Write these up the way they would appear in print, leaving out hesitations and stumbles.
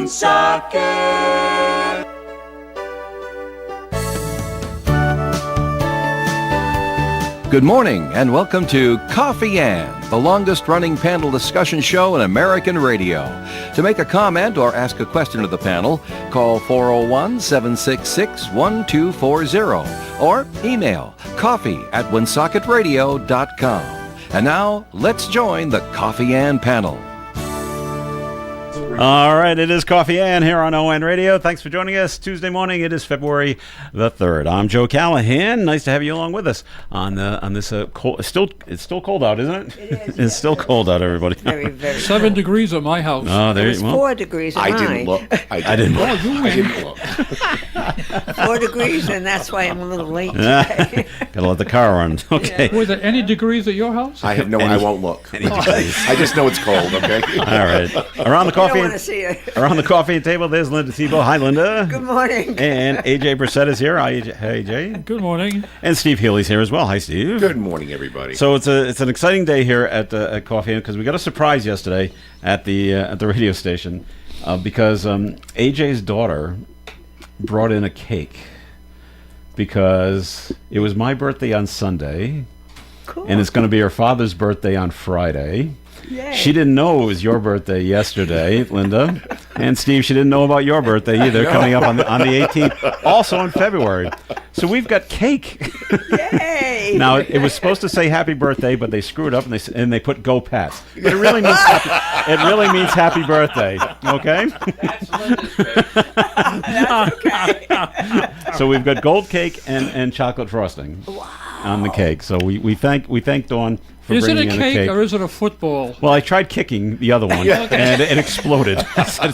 Woonsocket. Good morning and welcome to Coffee Ann, the longest-running panel discussion show in American radio. To make a comment or ask a question of the panel, call 401-766-1240 or email coffee@woonsocketradio.com. And now, let's join the Coffee Ann panel. All right, it is Coffee Ann here on ON Radio. Thanks for joining us Tuesday morning. It is February the 3rd. I'm Joe Callahan. Nice to have you along with us on this cold. It's still cold out, isn't it? It is. It's still cold out, everybody. Very, very 7 degrees at my house. Oh, there It was you go. 4 degrees at I mine. didn't look. I didn't look. I didn't look. 4 degrees, and that's why I'm a little late today. Gotta let the car run. Okay. Were there any degrees at your house? I have no. I won't look. I just know it's cold. Okay. All right. Around the I don't coffee. want to see it. Around the coffee table, there's Linda Tebow. Hi, Linda. Good morning. And AJ Brissett is here. Hi, AJ. Good morning. And Steve Healy's here as well. Hi, Steve. Good morning, everybody. So it's an exciting day here at Coffee Inn because we got a surprise yesterday at the radio station because AJ's daughter brought in a cake because it was my birthday on Sunday Cool. and it's going to be her father's birthday on Friday. Yay. She didn't know it was your birthday yesterday, Linda. And Steve, she didn't know about your birthday either, coming up on the 18th, also in February. So we've got cake. Yay. Now, it was supposed to say happy birthday, but they screwed up and they put Go Pats. But it really means happy birthday, okay? That's okay. So we've got gold cake and chocolate frosting on the cake. So we thank Dawn for Is it bringing a in cake or is it a football? Well, I tried kicking the other one, and it exploded.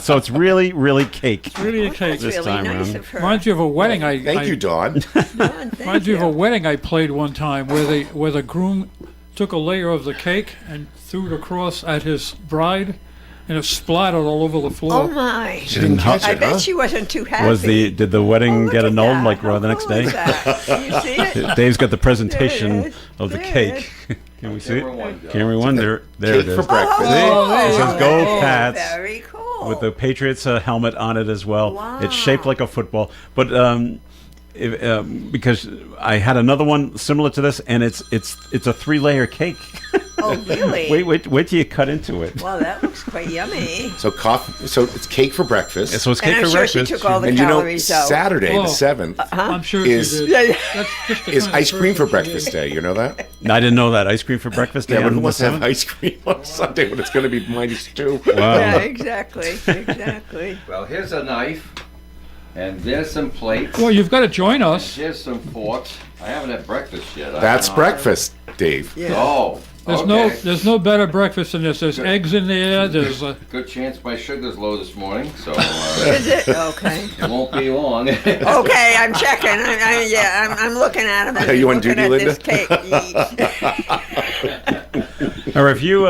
So it's really, really cake. It's really a cake. This Really time nice around. of her. Reminds you of a wedding. Thank you, Dawn. Reminds you of a wedding I played one time where the groom took a layer of the cake and threw it across at his bride, and it splattered all over the Oh, floor. my. She didn't catch I it, bet huh? she wasn't too happy. Did the wedding Look get at annulled that. like How the next cool day? is that? Can you see it? Dave's got the presentation There it is. of the There cake. Can we see it? Camera one. There it Cake is. for breakfast. Oh, It says Go oh, Pats. Very cool. With the Patriots helmet on it as well. Wow. It's shaped like a football, but because I had another one similar to this, and it's a 3-layer cake. Oh, really? wait till you cut into it. Wow, that looks quite yummy. So coffee. So it's cake for breakfast. So it's cake And I'm for sure breakfast. she took all the and calories out. Saturday the Whoa. 7th I'm sure Is- she did. Yeah, yeah. That's just the is kind of ice cream for person she breakfast is. day. You know that? I didn't know that. Ice cream for breakfast day. Yeah, but on who the wants to have 7th? ice cream on Sunday when it's going to be -2? Wow. Yeah, exactly. Exactly. Well, here's a knife, and there's some plates. Well, you've got to join us. Here's some forks. I haven't had breakfast yet. That's breakfast, Dave. Yeah. Oh, There's no better breakfast than this. There's eggs in there. There's Good chance my sugar's low this morning, so Is it? Okay. it won't be long. Okay, I'm checking. I'm looking at him. Are you on duty, Linda? This cake. All right, if you,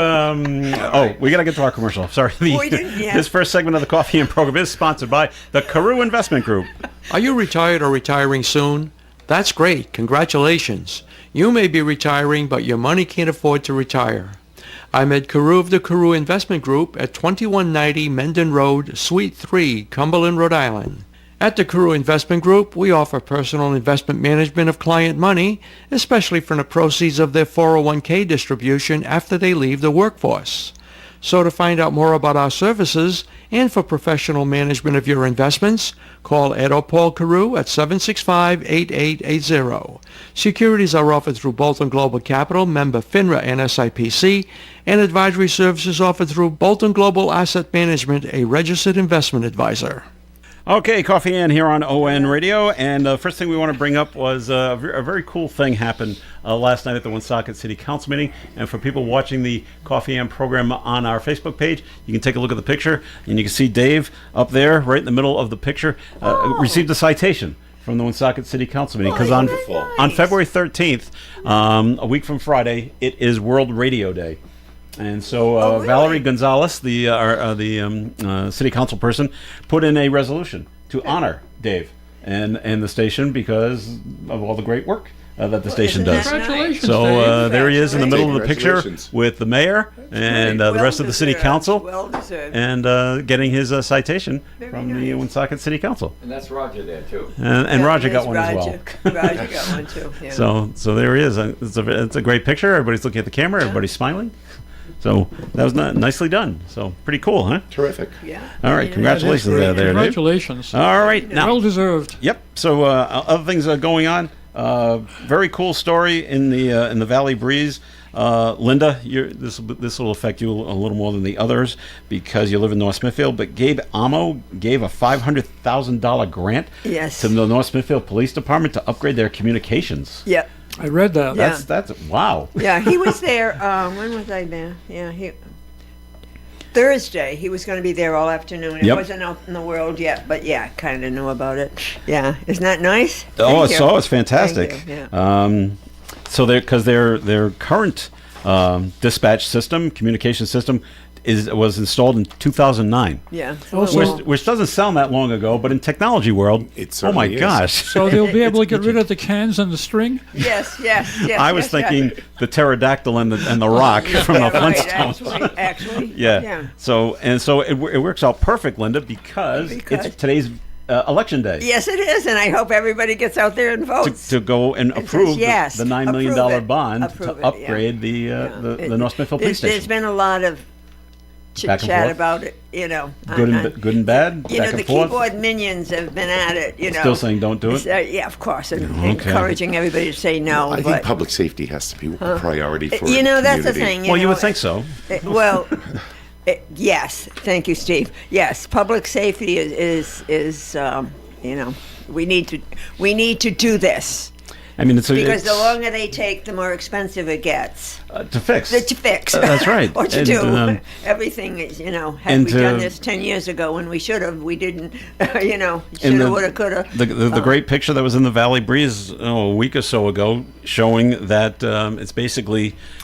we got to get to our commercial. Sorry. We didn't, yeah. This first segment of the Coffee and program is sponsored by the Carew Investment Group. Are you retired or retiring soon? That's great. Congratulations. You may be retiring, but your money can't afford to retire. I'm Ed Carew of the Carew Investment Group at 2190 Mendon Road, Suite 3, Cumberland, Rhode Island. At the Carew Investment Group, we offer personal investment management of client money, especially from the proceeds of their 401k distribution after they leave the workforce. So to find out more about our services and for professional management of your investments, call Ed or Paul Carew at 765-8880. Securities are offered through Bolton Global Capital, member FINRA and SIPC, and advisory services offered through Bolton Global Asset Management, a registered investment advisor. Okay, Coffee Ann here on ON Radio, and the first thing we want to bring up was a very cool thing happened last night at the Woonsocket City Council meeting. And for people watching the Coffee Ann program on our Facebook page, you can take a look at the picture, and you can see Dave up there, right in the middle of the picture, received a citation from the Woonsocket City Council meeting because on February 13th, a week from Friday, it is World Radio Day. And so really? Valerie Gonzalez, the city council person, put in a resolution to honor Dave and the station because of all the great work that the station isn't that does. Congratulations, So Dave. there he is in the middle of the picture Congratulations. with the mayor and the rest of the city council, Well deserved. and getting his citation Very from the nice. Woonsocket City Council. And that's Roger there too. And Yeah, Roger got there's one as well. Roger got one too. Yeah. So there he is. It's a great picture. Everybody's looking at the camera. Everybody's smiling. So that was nicely done. So pretty cool, huh? Terrific. yeah. All right, Yeah, congratulations it is there, great. Dave. Congratulations. All right, now. Well deserved. Yep. So other things are going on. Very cool story in the Valley Breeze. Linda, this will affect you a little more than the others because you live in North Smithfield. But Gabe Amo gave a $500,000 grant Yes. to the North Smithfield Police Department to upgrade their communications. Yep. I read that. Yeah. That's wow. Yeah, he was there. When was I there? Yeah, Thursday. He was going to be there all afternoon. It Yep. wasn't out in the world yet, but yeah, kind of knew about it. Yeah, isn't that nice? Oh, Thank you. it's fantastic. Thank you, yeah. So because their current dispatch system, communication system, was installed in 2009. Yeah. Also- Which doesn't sound that long ago, but in technology world, It oh my certainly is. gosh! So they'll be able to get rid of the cans and the string? Yes, yes, yes. I was yes, thinking yes. the pterodactyl and the rock from Yeah, the right, Flintstones. actually. Yeah. So it works out perfect, Linda, because Because- it's today's election day. Yes, it is, and I hope everybody gets out there and votes. To go and says approve yes, the $9 million approve it, bond approve to it, yeah. upgrade the North Smithfield Police There's Station. been a lot of chit Back and chat forth? about it, you know. Good and bad. You know, back the and forth. keyboard minions have been at it, you know. Still saying don't do it? Yeah, of course, and Okay. encouraging everybody to say no. I think but, public safety has to be a priority for you know, that's the community. thing. Well, you know, would think so. Well, yes, thank you, Steve. Yes, public safety is you know, we need to do this. I mean, it's Because the longer they take, the more expensive it gets. to fix. To fix. That's right. Or to And, do. Everything is, you know, had and we done to- this 10 years ago when we should have, we didn't, you know, And shoulda, woulda, coulda. The great picture that was in the Valley Breeze a week or so ago, showing that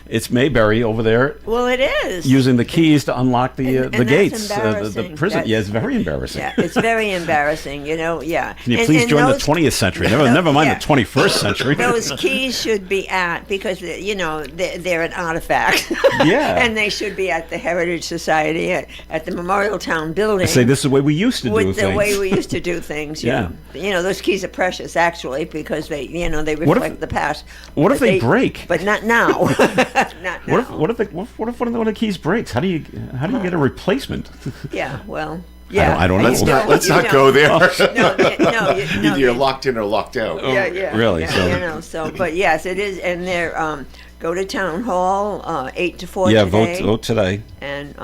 it's Mayberry over there Well, it is. using the keys to unlock the And that's gates, the embarrassing. prison. That's- Yeah, it's very embarrassing. Yeah, it's very embarrassing, you know, yeah. Can you please join the 20th century? Never mind yeah. the 21st century. Those keys should be at, because, you know, they're an artifact. Yeah. And they should be at the Heritage Society, at the Memorial Town building. Say this is the way we used to do With the things. way we used to do things. Yeah. You know, those keys are precious, actually, because they, you know, they What if- reflect the past. what if But they break? But not now. Not now. What if one of the keys breaks? How do you get a replacement? Yeah, well, yeah. I don't know. Let's not go there. No, You're locked in or locked out. yeah. Really? Yeah, So- you know, but yes, it is, and they're, go to town hall, 8 to 4 Yeah, today. vote today. And,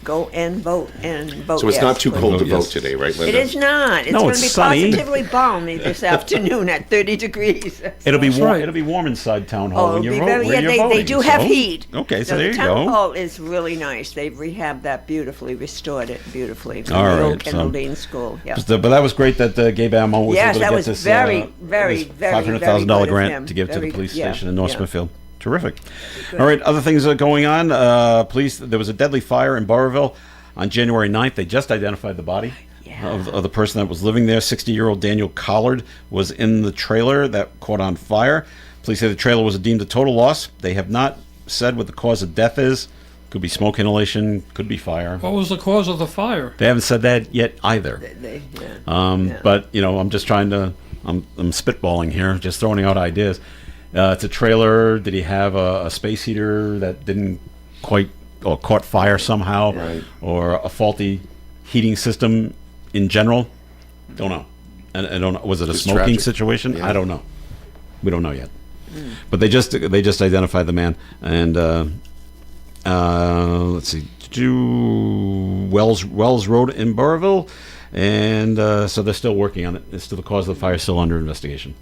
go and vote, So it's yes. not too cold to Yes. vote today, right, It Linda? is not. It's No, going it's to be sunny. positively balmy this afternoon at 30 degrees. It'll be That's warm. right. It'll be warm inside town hall Oh, when it'll you be vote. very. where Yeah, you're they voting, do have so- heat. Okay, so the there you town go. hall is really nice. They've rehabbed that beautifully, restored it beautifully. From All the right, old so- Kendall Dean School. Yeah. But that was great that Gabe Ammo was Yes, able to that get was this very, very, very $500,000 good of grant him. to give to the Very- police yeah, station in North yeah. Smithfield. Terrific. All right, other things are going on. Police, there was a deadly fire in Burrillville on January 9th. They just identified the body of the person that was living there. 60-year-old Daniel Collard was in the trailer that caught on fire. Police say the trailer was deemed a total loss. They have not said what the cause of death is. Could be smoke inhalation, could be fire. What was the cause of the fire? They haven't said that yet either. Yeah. But you know, I'm just trying to. I'm spitballing here, just throwing out ideas. It's a trailer. Did he have a space heater that didn't quite or caught fire somehow, Right. or a faulty heating system in general? Don't know. I don't know. Was it a Just smoking tragic. situation? Yeah. I don't know. We don't know yet. But they just identified the man, and let's see, Wells Road in Burrillville, and so they're still working on it. It's still the cause of the fire is still under investigation.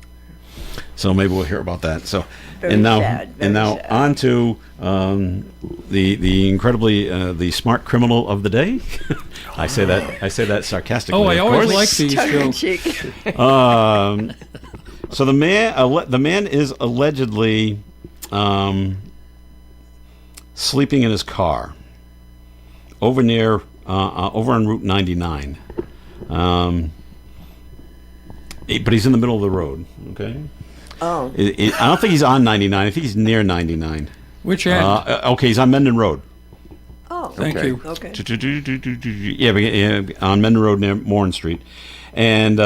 So maybe we'll hear about that. So, Very and now sad, very sad. on to the incredibly the smart criminal of the day. I say that sarcastically. Oh, I of always course. like these, Tongue in Joe. cheek. So the man is allegedly sleeping in his car over on Route 99. But he's in the middle of the road. Okay, Oh. I don't think he's on 99. I think he's near 99. Which end? Okay, he's on Menden Road. Oh. Thank okay. you. Okay. Yeah, on Menden Road near Morin Street. And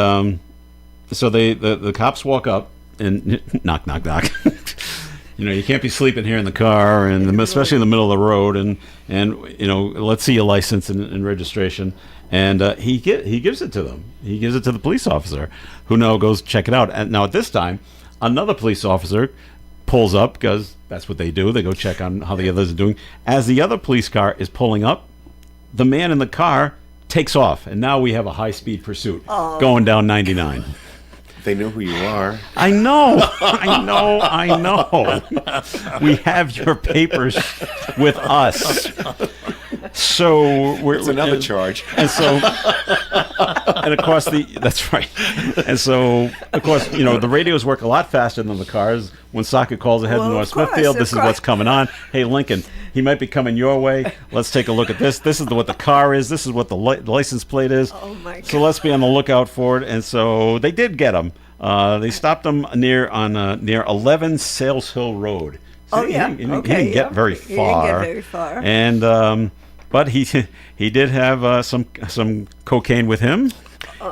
so the cops walk up and knock, knock, knock. You can't be sleeping here in the car, and especially in the middle of the road. And let's see your license and registration. And he gives it to them. He gives it to the police officer, who now goes check it out. And now at this time, another police officer pulls up, because that's what they do. They go check on how the others are doing. As the other police car is pulling up, the man in the car takes off, and now we have a high-speed pursuit going down 99. They know who you are. I know. We have your papers with us. So It's another charge. And so, and of course that's right. And so, of course, the radios work a lot faster than the cars. When Socket calls ahead to Well, North of course, Smithfield, of this is course. what's coming on. Hey, Lincoln, he might be coming your way. Let's take a look at this. This is what the car is. This is what the license plate is. Oh, my So let's be on the lookout for it. And so they did get him. They stopped him near 11 Sales Hill Road. So Oh, yeah. He didn't Okay, get yeah. very He didn't far. get very far. And but he did have some cocaine with him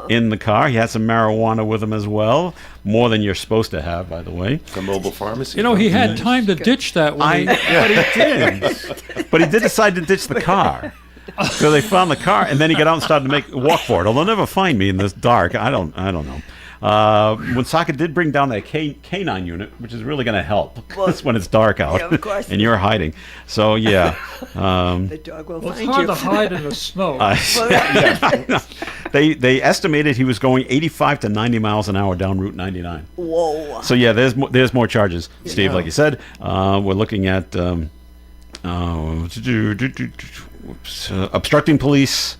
in the car. He had some marijuana with him as well, more than you're supposed to have, by the way. The mobile pharmacy. He had time to ditch that one. But he did. But he did decide to ditch the car. So they found the car, and then he got out and started to walk for it. They'll never find me in this dark. I don't know. When Socket did bring down that K9 unit, which is really going to help. Well, That's when it's dark out, yeah, of course. and you're hiding. So yeah, The dog will Well, it's find hard you. to hide in the snow. they estimated he was going 85 to 90 miles an hour down Route 99. Whoa. So yeah, there's more charges, Steve. Like you said, we're looking at obstructing police,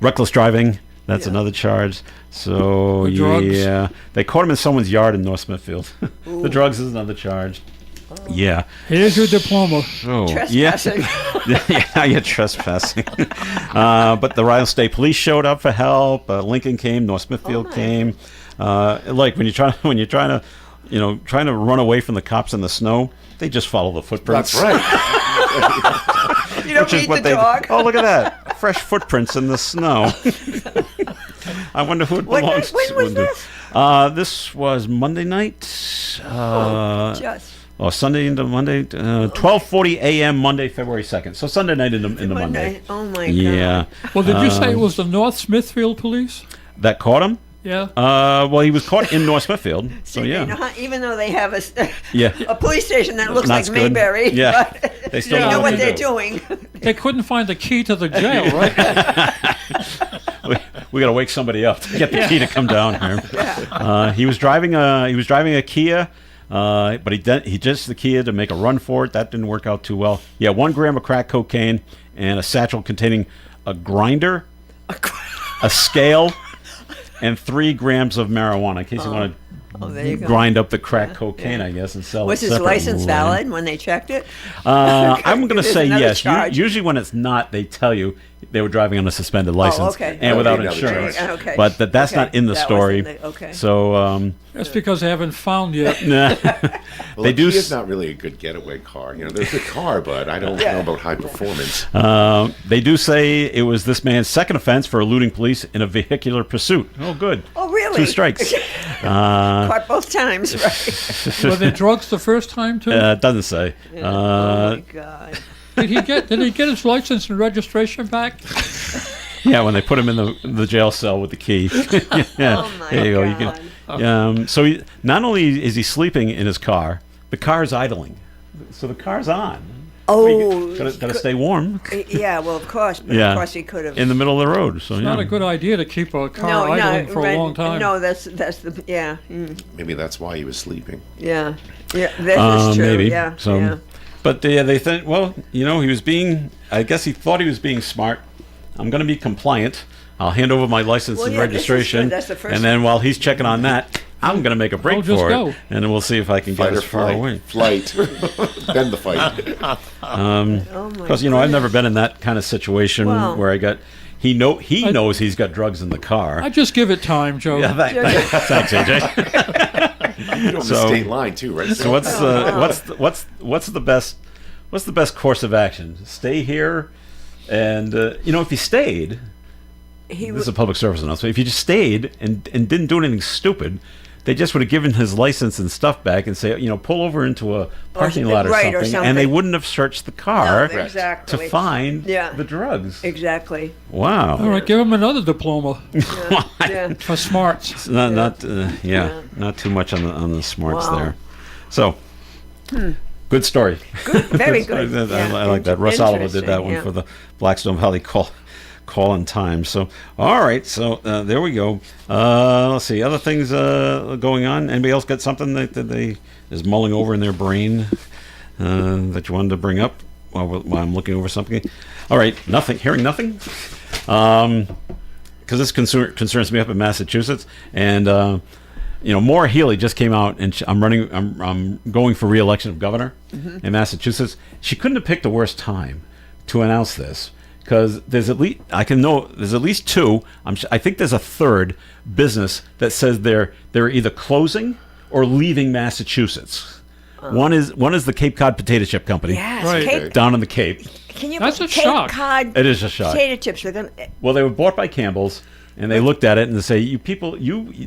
reckless driving. That's another charge. So The drugs. yeah, they caught him in someone's yard in North Smithfield. The drugs is another charge. Yeah. Here's your diploma. Oh, Trespassing. yeah, you're trespassing. But the Rhode State Police showed up for help. Lincoln came. North Smithfield came. Like when you're trying to, trying to run away from the cops in the snow, they just follow the footprints. That's right. You don't need the dog. Oh, look at that! Fresh footprints in the snow. I wonder who it When belongs was to. this? This was Monday night. Just. Sunday into Monday. 12:40 a.m. Monday, February 2nd. So Sunday night into Monday. Oh, my Yeah. God. Well, did you say it was the North Smithfield police? That caught him? Yeah. Well, he was caught in North Smithfield. So See, yeah. even though they have Yeah. a police station that looks That's like good. Mayberry, Yeah. but They still know know what to they're do. doing. They couldn't find the key to the jail, right? We got to wake somebody up to get the key to come down here. He was driving a Kia, but he ditched the Kia to make a run for it. That didn't work out too well. Yeah, 1 gram of crack cocaine and a satchel containing a grinder, a scale, and 3 grams of marijuana. In case you want there to you go. grind up the crack cocaine, I guess, and sell Was it. his separately. license valid when they checked it? I'm going to There's say another yes. charge. Usually when it's not, they tell you they were driving on a suspended license okay. and Oh, without another insurance. charge. Okay. But that's Okay. not in the That story. wasn't okay. So That's because they haven't found yet. Well, they do. It's not really a good getaway car. There's a car, but I don't know about high performance. They do say it was this man's second offense for eluding police in a vehicular pursuit. Oh, good. Oh, really? 2 strikes. Caught both times, right? Were there drugs the first time too? It doesn't say. Oh, my God. Did he get his license and registration back? Yeah, when they put him in the jail cell with the key. Yeah, Oh, my there you go. You God. can. So not only is he sleeping in his car, the car is idling. So the car's on. Oh, Gotta stay warm yeah, well, of course. But Yeah. of course he could have. in the middle of the road. So Not a good idea to keep a car no, idling no, for a long time. No, that's the, yeah. Maybe that's why he was sleeping. Yeah. Yeah, this is true. Maybe. Yeah. So, yeah. but they think, well, he was being. I guess he thought he was being smart. I'm going to be compliant. I'll hand over my license Well, and yeah, this is registration, good. That's the first and then while he's checking on that, I'm going to make a break I'll just for go. it, and then we'll see if I can Fight get or as far away. flight. Then the fight. Oh, my Because I've never been in that kind of situation Wow. where I got. He knows he's got drugs in the car. I just give it time, Joe. Yeah, thanks, AJ. You're on the So- state line too, right? So what's the best course of action? Stay here, and if you stayed, He this is would, a public service announcement. If you just stayed and didn't do anything stupid, they just would have given his license and stuff back and say, pull over into a parking lot or, right, something, or and they something. wouldn't have searched the car No, exactly. to find Yeah. the drugs. exactly. Wow. All right, give him another diploma Yeah. for smarts. Not not too much on the smarts Wow. there. So, good story. Very good. I like that. Russ Oliver did that one Interesting, for the Blackstone Valley Call in Times. So, all right. So there we go. Let's see. Other things going on. Anybody else got something that they is mulling over in their brain that you wanted to bring up while I'm looking over something? All right. Nothing. Hearing nothing. Because this concerns me up in Massachusetts, and Maura Healey just came out, and I'm going for re-election of governor in Massachusetts. She couldn't have picked a worse time to announce this, because there's at least two. I think there's a third business that says they're either closing or leaving Massachusetts. One is the Cape Cod Potato Chip Company. Yes, Right. Cape, Down in the Cape. can you That's put a Cape shock. Cod It is a shock. potato chips? They're gonna. Well, they were bought by Campbell's, and they looked at it and they say, "You people,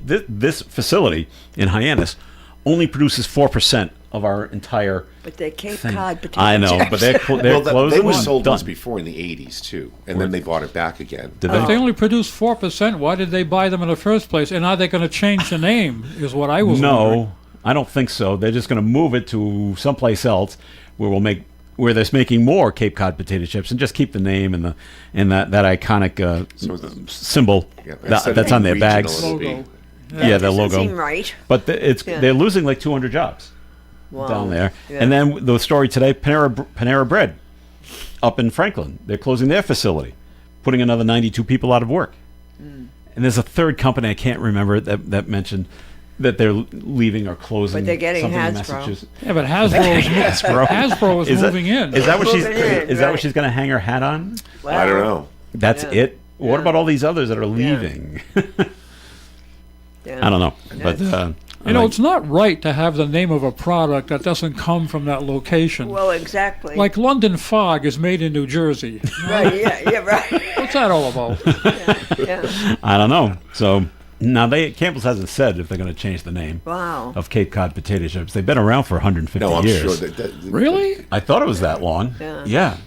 this facility in Hyannis only produces 4% of our entire But they're Cape thing." Cod potato I know, chips. but they're Well, closing. they were and sold done. once before in the 80s too, and then they bought it back again. Did If they? they only produce 4%, why did they buy them in the first place? And are they going to change the name, is what I was wondering. No, I don't think so. They're just going to move it to someplace else where they're making more Cape Cod potato chips, and just keep the name and that iconic So the- symbol Yeah, that's on their regional bags. it'll be. Logo. Yeah, their Doesn't logo. seem right. But Yeah. they're losing like 200 jobs. Wow. Down there. Yeah. And then the story today, Panera Bread up in Franklin. They're closing their facility, putting another 92 people out of work. And there's a third company I can't remember that mentioned that they're leaving or closing. But they're getting something in Hasbro. Massachusetts. Yeah, but Hasbro is Is moving in. Is that what she's? Moving in, Is that what right. she's going to hang her hat on? I don't know. That's Yeah. it. What Yeah. about all these others that are leaving? Yeah. I don't know, but It's not right to have the name of a product that doesn't come from that location. Well, exactly. Like London Fog is made in New Jersey. right. Yeah. Right. What's that all about? Yeah. I don't know. So now Campbell's hasn't said if they're going to change the name Wow. of Cape Cod potato chips. They've been around for 150 No, I'm years. sure that Really? I thought it was that long. Yeah.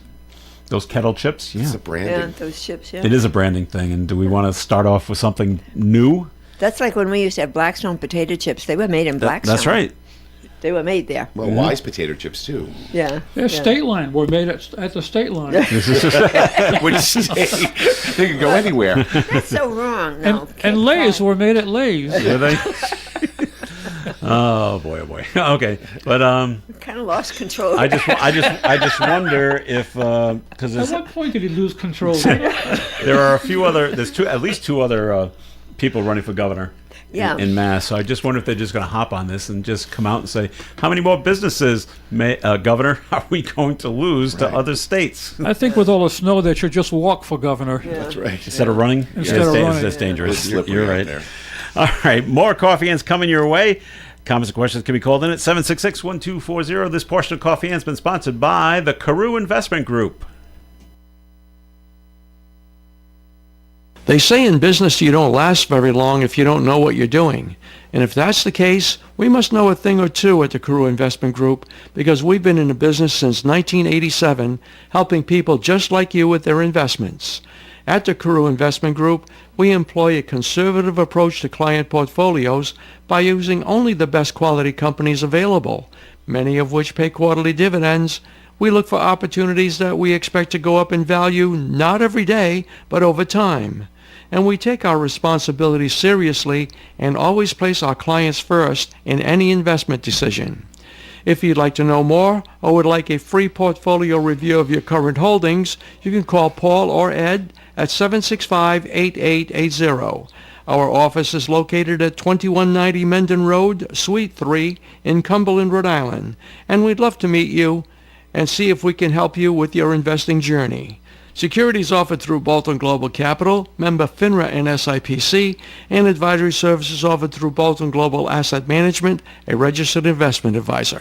Those kettle chips. Yeah. it's a Yeah. branding. Those chips. Yeah. It is a branding thing. And do we want to start off with something new? That's like when we used to have Blackstone potato chips. They were made in Blackstone. That's right. They were made there. Well, Wise potato chips too. Yeah. They're yeah. state line. We're made at the state line. Which state? They can go anywhere. That's so wrong. No. And Lay's were made at Lay's. Are they? Oh boy. Okay, but Kind of lost control. I just wonder if because At what point did he lose control? there are a few other. There's at least two other people running for governor. Yeah. In Mass, so I just wonder if they're just going to hop on this and just come out and say, how many more businesses, Governor, are we going to lose to other states I think with all the snow, they should just walk for governor. That's right. instead of running? Instead of running. That's dangerous. It's slippery You're out right. there. All right, more Coffee Ants coming your way. Comments and questions can be called in at 766-1240. This portion of Coffee Ants has been sponsored by the Carew Investment Group. They say in business you don't last very long if you don't know what you're doing. And if that's the case, we must know a thing or two at the Carew Investment Group because we've been in the business since 1987, helping people just like you with their investments. At the Carew Investment Group, we employ a conservative approach to client portfolios by using only the best quality companies available, many of which pay quarterly dividends. We look for opportunities that we expect to go up in value not every day, but over time. And we take our responsibility seriously and always place our clients first in any investment decision. If you'd like to know more or would like a free portfolio review of your current holdings, you can call Paul or Ed at 765-8880. Our office is located at 2190 Mendon Road, Suite 3 in Cumberland, Rhode Island, and we'd love to meet you and see if we can help you with your investing journey. Securities offered through Bolton Global Capital, member FINRA and SIPC, and advisory services offered through Bolton Global Asset Management, a registered investment advisor.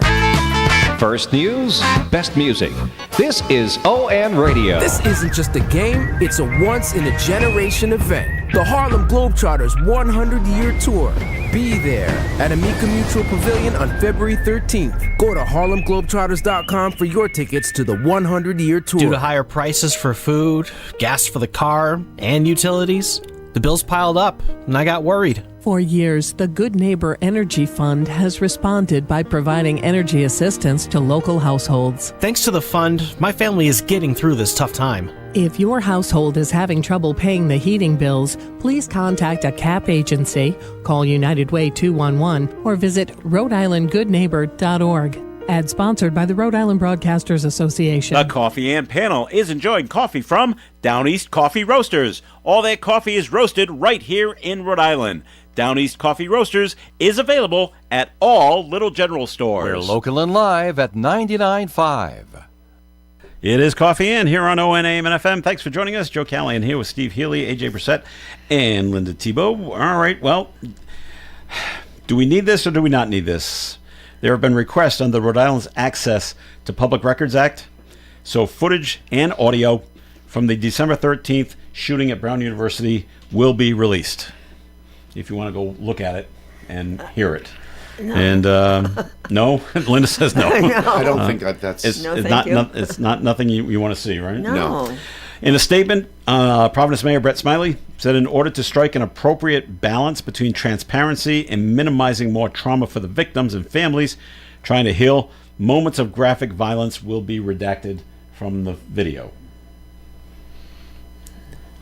First news, best music. This is ON Radio. This isn't just a game, it's a once-in-a-generation event. The Harlem Globetrotters 100-year tour. Be there at Amica Mutual Pavilion on February 13th. Go to harlemglobetrotters.com for your tickets to the 100-year tour. Due to higher prices for food, gas for the car, and utilities, the bills piled up, and I got worried. For years, the Good Neighbor Energy Fund has responded by providing energy assistance to local households. Thanks to the fund, my family is getting through this tough time. If your household is having trouble paying the heating bills, please contact a CAP agency, call United Way 211, or visit Rhode-IslandGoodNeighbor.org. Ad sponsored by the Rhode Island Broadcasters Association. The Coffee and Panel is enjoying coffee from Down East Coffee Roasters. All their coffee is roasted right here in Rhode Island. Down East Coffee Roasters is available at all Little General stores. We're local and live at 99.5. It is Coffee In here on ON AM and FM. Thanks for joining us. Joe Callahan here with Steve Healy, AJ Brissett, and Linda Tebow. All right, well, do we need this or do we not need this? There have been requests under Rhode Island's Access to Public Records Act. So footage and audio from the December 13th shooting at Brown University will be released. If you want to go look at it and hear it. No. And no, Linda says no. I don't think that's... It's, No, it's thank you. it's not nothing you want to see, right? No. In a statement, Providence Mayor Brett Smiley said in order to strike an appropriate balance between transparency and minimizing more trauma for the victims and families trying to heal, moments of graphic violence will be redacted from the video.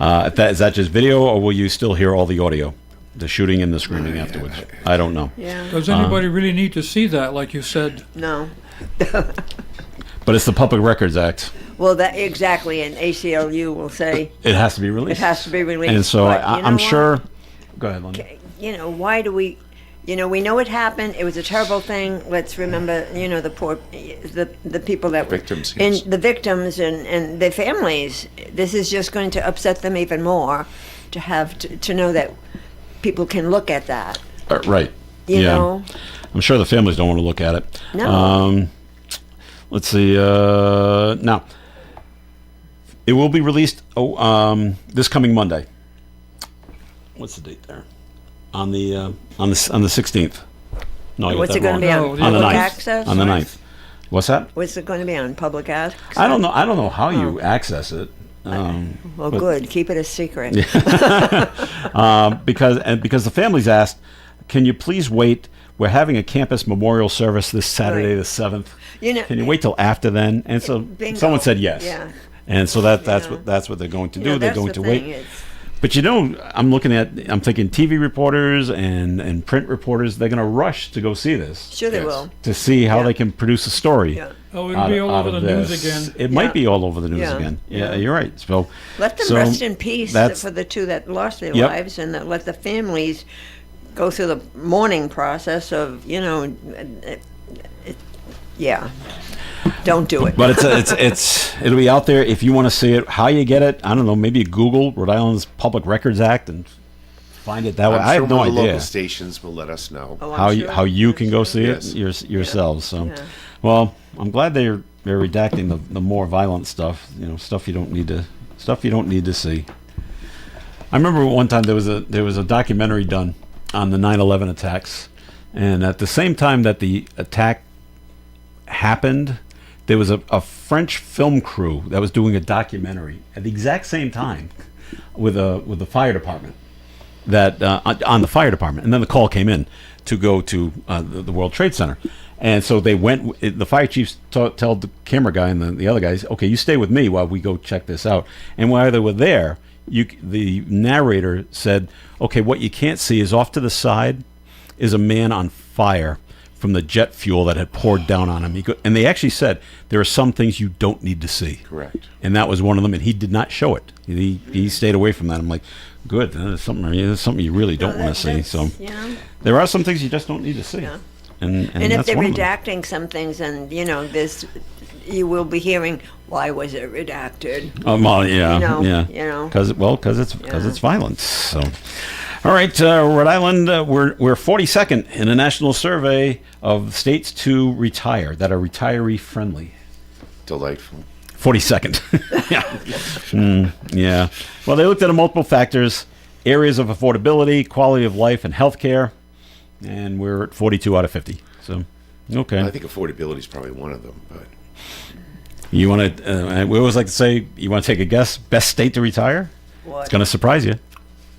Is that just video, or will you still hear all the audio? The shooting and the screaming afterwards. I don't know. Yeah. Does anybody really need to see that, like you said? No. But it's the Public Records Act. Well, that exactly, and ACLU will say It has to be released. it has to be released. And so But you know I'm what? sure... Go ahead, Linda. You know, why do we... You know, we know it happened. It was a terrible thing. Let's remember, you know, the poor, the people that Victims, were, yes. and the victims and their families. This is just going to upset them even more, to have to know that people can look at that. Right. You know? I'm sure the families don't want to look at it. No. Let's see. Now, it will be released this coming Monday. What's the date there? On the 16th. No, I got What's that it going to wrong. be No, on the public 9th. access? On the 9th. What's that? What's it going to be on public access? I don't know. I don't know how you access it. Well, but- good. Keep it a secret. Because the families asked, can you please wait? We're having a campus memorial service this Saturday, Right. the 7th. You know, Can you wait till after then? And so Bingo. someone said yes. Yeah. And so that's Yeah. what they're going to You do. know, They're that's going the to thing. wait. It's- But you know, I'm thinking TV reporters and print reporters, they're going to rush to go see this. Sure they Yes. will. To see how Yeah. they can produce a story. Yeah. Oh, it'll be all out over of the news this. again. It Yeah. might be all over the news Yeah. again. Yeah, Yeah. you're right. So Let them so rest in peace that's- for the two that lost their Yep. lives, and let the families go through the mourning process of, you know, yeah. Don't do it. But it'll be out there if you want to see it. How you get it, I don't know. Maybe Google Rhode Island's Public Records Act and find it that way. I'm I sure have no one of the idea local stations will let us know. Oh, I'm how sure. you can go see Yes. it yourselves. So, Yeah. well, I'm glad they're redacting the more violent stuff. You know, stuff you don't need to see. I remember one time there was a documentary done on the 9/11 attacks, and at the same time that the attack happened, there was a French film crew that was doing a documentary at the exact same time with the fire department that on the fire department, and then the call came in to go to the World Trade Center, and so they went. The fire chiefs told the camera guy and the other guys, "Okay, you stay with me while we go check this out." And while they were there, the narrator said, "Okay, what you can't see is off to the side is a man on fire from the jet fuel that had poured down on him." And they actually said there are some things you don't need to see. Correct. And that was one of them, and he did not show it. He stayed away from that. I'm like, good. That's something you really don't want to see. So You know? there are some things you just don't need to see. Yeah. And And if that's they're one of them. redacting some things, and you will be hearing, why was it redacted? Well, yeah, You know. because it's violence. So, all right, Rhode Island, we're 42nd in a national survey of states to retire that are retiree friendly. Delightful. 42nd. Yeah. Yeah. Well, they looked at multiple factors: areas of affordability, quality of life, and healthcare, and we're at 42 out of 50. So, okay. I think affordability is probably one of them, but You want to? We always like to say, you want to take a guess? Best state to retire? What? It's going to surprise you.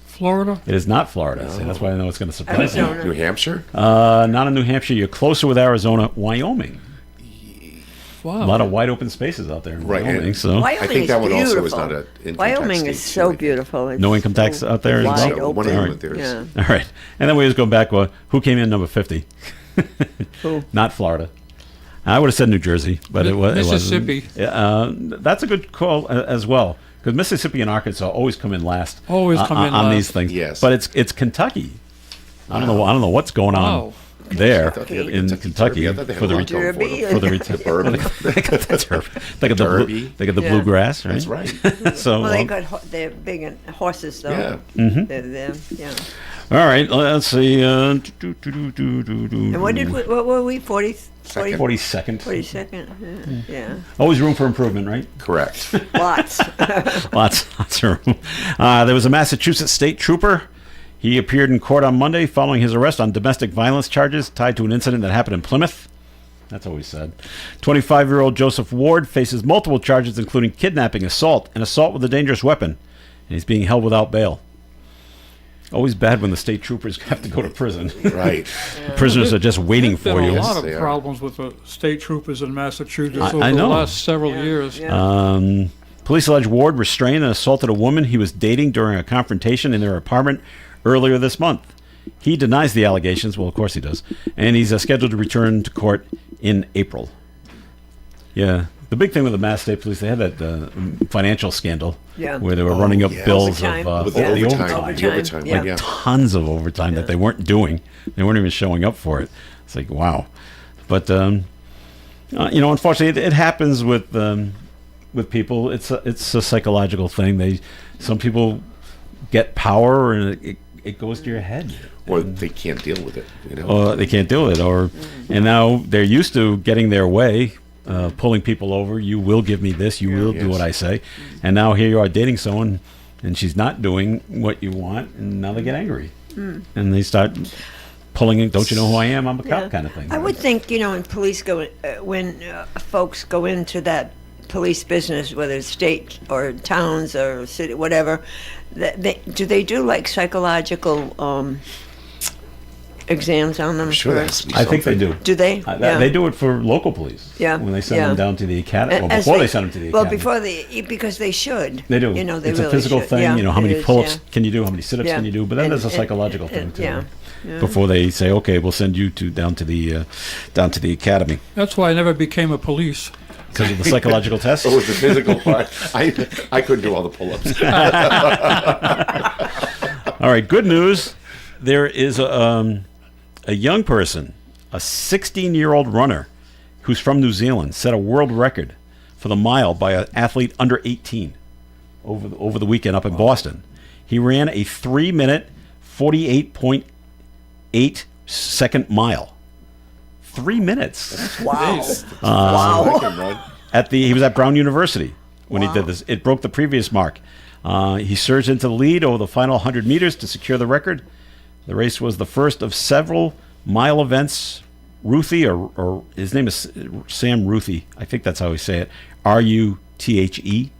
Florida? It is not Florida. See, that's why I know it's going to surprise you. Arizona. New Hampshire? Not in New Hampshire. You're closer with Arizona. Wyoming. Wow. A lot of wide open spaces out there in Right, Wyoming. and- So Wyoming I think is that one also is beautiful. not an income tax Wyoming state, is so too. beautiful. It's no income tax so out there as wide well? One of open. them there is. Yeah. all right. And then we just go back. Well, who came in number 50? Who? Not Florida. I would have said New Jersey, but it was Mississippi. That's a good call as well, because Mississippi and Arkansas always come in last. Always come in on last. these things. Yes. But it's Kentucky. I don't know what's going on Wow. there I thought they had in Kentucky Kentucky Derby. I thought they had for the a lot going for Derby. them. for the return. The bourbon. They got the Derby. They got the Derby. they got the Yeah. bluegrass, right? That's right. So Well, they got they're big in horses though. Yeah. They're yeah. all right, let's see. And what were we? 40, 40 42nd. 42nd? Yeah. Always room for improvement, right? Correct. Lots. Lots of room. There was a Massachusetts state trooper. He appeared in court on Monday following his arrest on domestic violence charges tied to an incident that happened in Plymouth. That's always said. 25-year-old Joseph Ward faces multiple charges, including kidnapping, assault, and assault with a dangerous weapon. And he's being held without bail. Always bad when the state troopers have to go to prison. Right. Prisoners are just waiting There's been for a you. lot of they are. problems with the state troopers in Massachusetts I over the know. last several years. Yeah. Police allege Ward restrained and assaulted a woman he was dating during a confrontation in their apartment earlier this month. He denies the allegations. Well, of course he does. And he's scheduled to return to court in April. Yeah. The big thing with the Mass State Police, they had that financial scandal Yeah. where they were running up yeah. bills Overtime. of With the the overtime. overtime. The overtime. Yeah. Yeah. Tons of overtime that they weren't doing. They weren't even showing up for it. It's like, wow. But, unfortunately, it happens with people. It's a psychological thing. Some people get power and it goes to your head. Or they can't deal with it. Or they can't deal with it. And now they're used to getting their way, pulling people over. You will give me this. You will do Yes. what I say. And now here you are dating someone, and she's not doing what you want, and now they get angry. And they start pulling in, don't you know who I am? I'm a cop kind of thing. I would think, when police when folks go into that police business, whether it's state or towns or city, whatever, do they do like psychological exams on them? I'm sure for- that has to be I think they something. do. Do they? They do it for local police. Yeah, When they send yeah. them down to the academy. Well, As before they send them to the well, academy. because they should. They do. They It's really a physical should. thing. Yeah, How it many is, pull-ups yeah. can you do? How many sit-ups Yeah. can you do? But then And- there's a and- psychological thing and- too. yeah. Before they say, okay, we'll send you down to the academy That's why I never became a police. because of the psychological test. Oh, it's the physical part. I couldn't do all the pull-ups. All right, good news. There is a young person, a 16-year-old runner, who's from New Zealand, set a world record for the mile by an athlete under 18 over the weekend up in Boston. He ran a 3-minute, 48.8 second mile. 3 minutes. Wow. I can run. He was at Brown University when he did this. It broke the previous mark. He surged into the lead over the final 100 meters to secure the record. The race was the first of several mile events. Ruthie, or his name is Sam Ruthie. I think that's how we say it. Ruthe.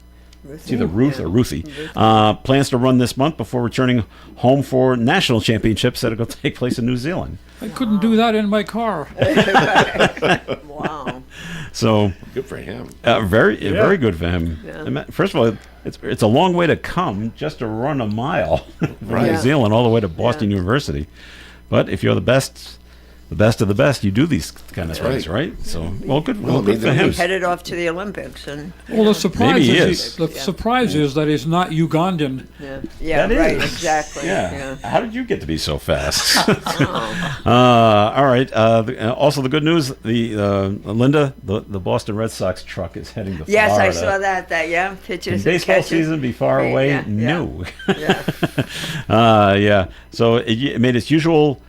It's either Ruth or Ruthie. Plans to run this month before returning home for national championships that are going to take place in New Zealand. I couldn't do that in my car. Wow. So Good for him. very good for him. First of all, it's a long way to come just to run a mile from Right. New Zealand all the way to Boston University. But if you're the best the best of the best, you do these kind of things, right? So, well, good for him. Headed off to the Olympics, and well, the surprise Maybe he is, is. the surprise is that he's not Ugandan. yeah, That right, is. exactly. Yeah. How did you get to be so fast? All right. Also, the good news: the Linda, the Boston Red Sox truck is heading to Yes, Florida. I saw that. Pictures. Can and baseball catches. season be far away? Yeah. No. Yeah. Yeah. So it made its usual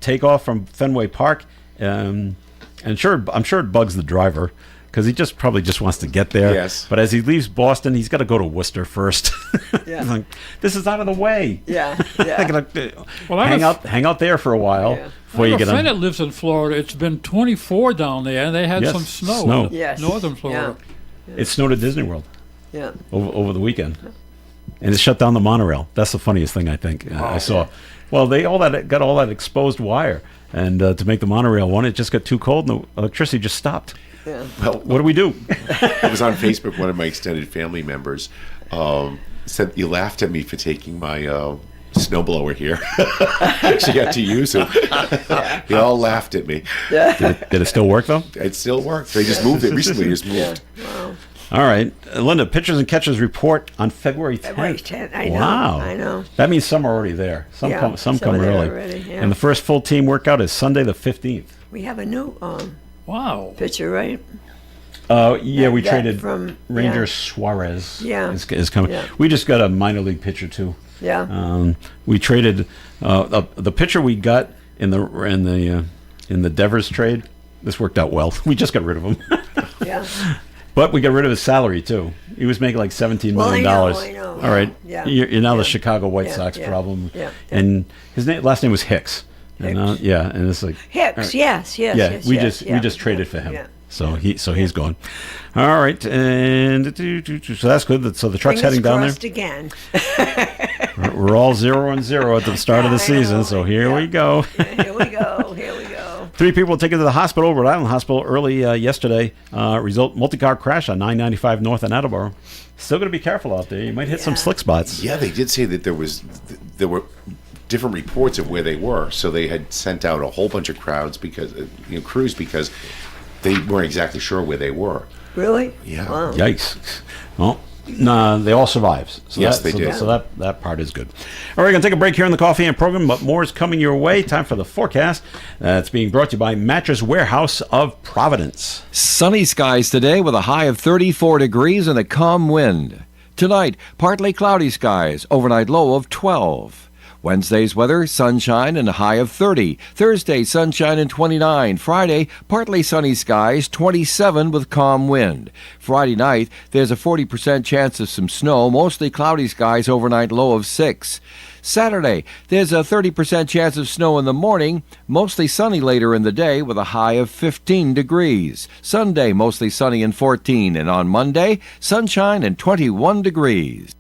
takeoff from Fenway Park, and I'm sure it bugs the driver because he probably just wants to get there. Yes. But as he leaves Boston, he's got to go to Worcester first. Yeah. He's like, this is out of the way. Yeah. I Yeah. gotta Well, I hang out there for a while Yeah. before you I have get a friend on. that lives in Florida. It's been 24 down there, and they had Yes, some snow. snow. Yes. Northern Florida. It snowed at Disney World Yeah. over the weekend, and it shut down the monorail. That's the funniest thing I think I saw. Well, they got all that exposed wire, and to make the monorail one, it just got too cold, and the electricity just stopped. Yeah. Well, What do we do? it was on Facebook. One of my extended family members said, "You laughed at me for taking my snowblower here." She got to use it. They all laughed at me. Did it still work though? It still works. They just moved it recently. Just moved. All right, Linda. Pitchers and catchers report on February 10th. February 10th. I know. Wow. I know. That means some are already there. Some Yeah, come some are there early. already, yeah. And the first full team workout is Sunday the 15th. We have a new Wow. pitcher, right? Yeah, we That traded from Ranger Suarez. Yeah. is coming. Yeah. We just got a minor league pitcher too. Yeah. We traded the pitcher we got in the Devers trade. This worked out well. We just got rid of him, Yeah. but we got rid of his salary too. He was making like $17 million. I know. All right, Yeah. You're now Yeah. the Chicago White Yeah, Sox yeah, problem. yeah. And his last name was Hicks. And, Hicks. yeah, and it's like Hicks. all right. Yes. Yes. Yeah, yes, we yes, just traded for him. Yeah. So he's gone. All right, and so that's good. So the truck's Fingers heading down crossed again. there. We're all 0-0 at the start of the I season. know. So here we go. Here we go. Here we go. 3 people taken to the hospital, Rhode Island Hospital, early yesterday. Result: multi-car crash on 995 North in Attleboro. Still going to be careful out there. You might hit some slick spots. Yeah, they did say that there were different reports of where they were. So they had sent out a whole bunch of crews because they weren't exactly sure where they were. Really? Yeah. Wow. Yikes. Well, nah, they all survived. So Yes, they did. So that part is good. All right, we're going to take a break here in the Coffee and program, but more is coming your way. Time for the forecast. It's being brought to you by Mattress Warehouse of Providence. Sunny skies today with a high of 34 degrees and a calm wind. Tonight, partly cloudy skies, overnight low of 12. Wednesday's weather, sunshine and a high of 30. Thursday, sunshine and 29. Friday, partly sunny skies, 27 with calm wind. Friday night, there's a 40% chance of some snow, mostly cloudy skies, overnight low of 6. Saturday, there's a 30% chance of snow in the morning, mostly sunny later in the day with a high of 15 degrees. Sunday, mostly sunny and 14. And on Monday, sunshine and 21 degrees.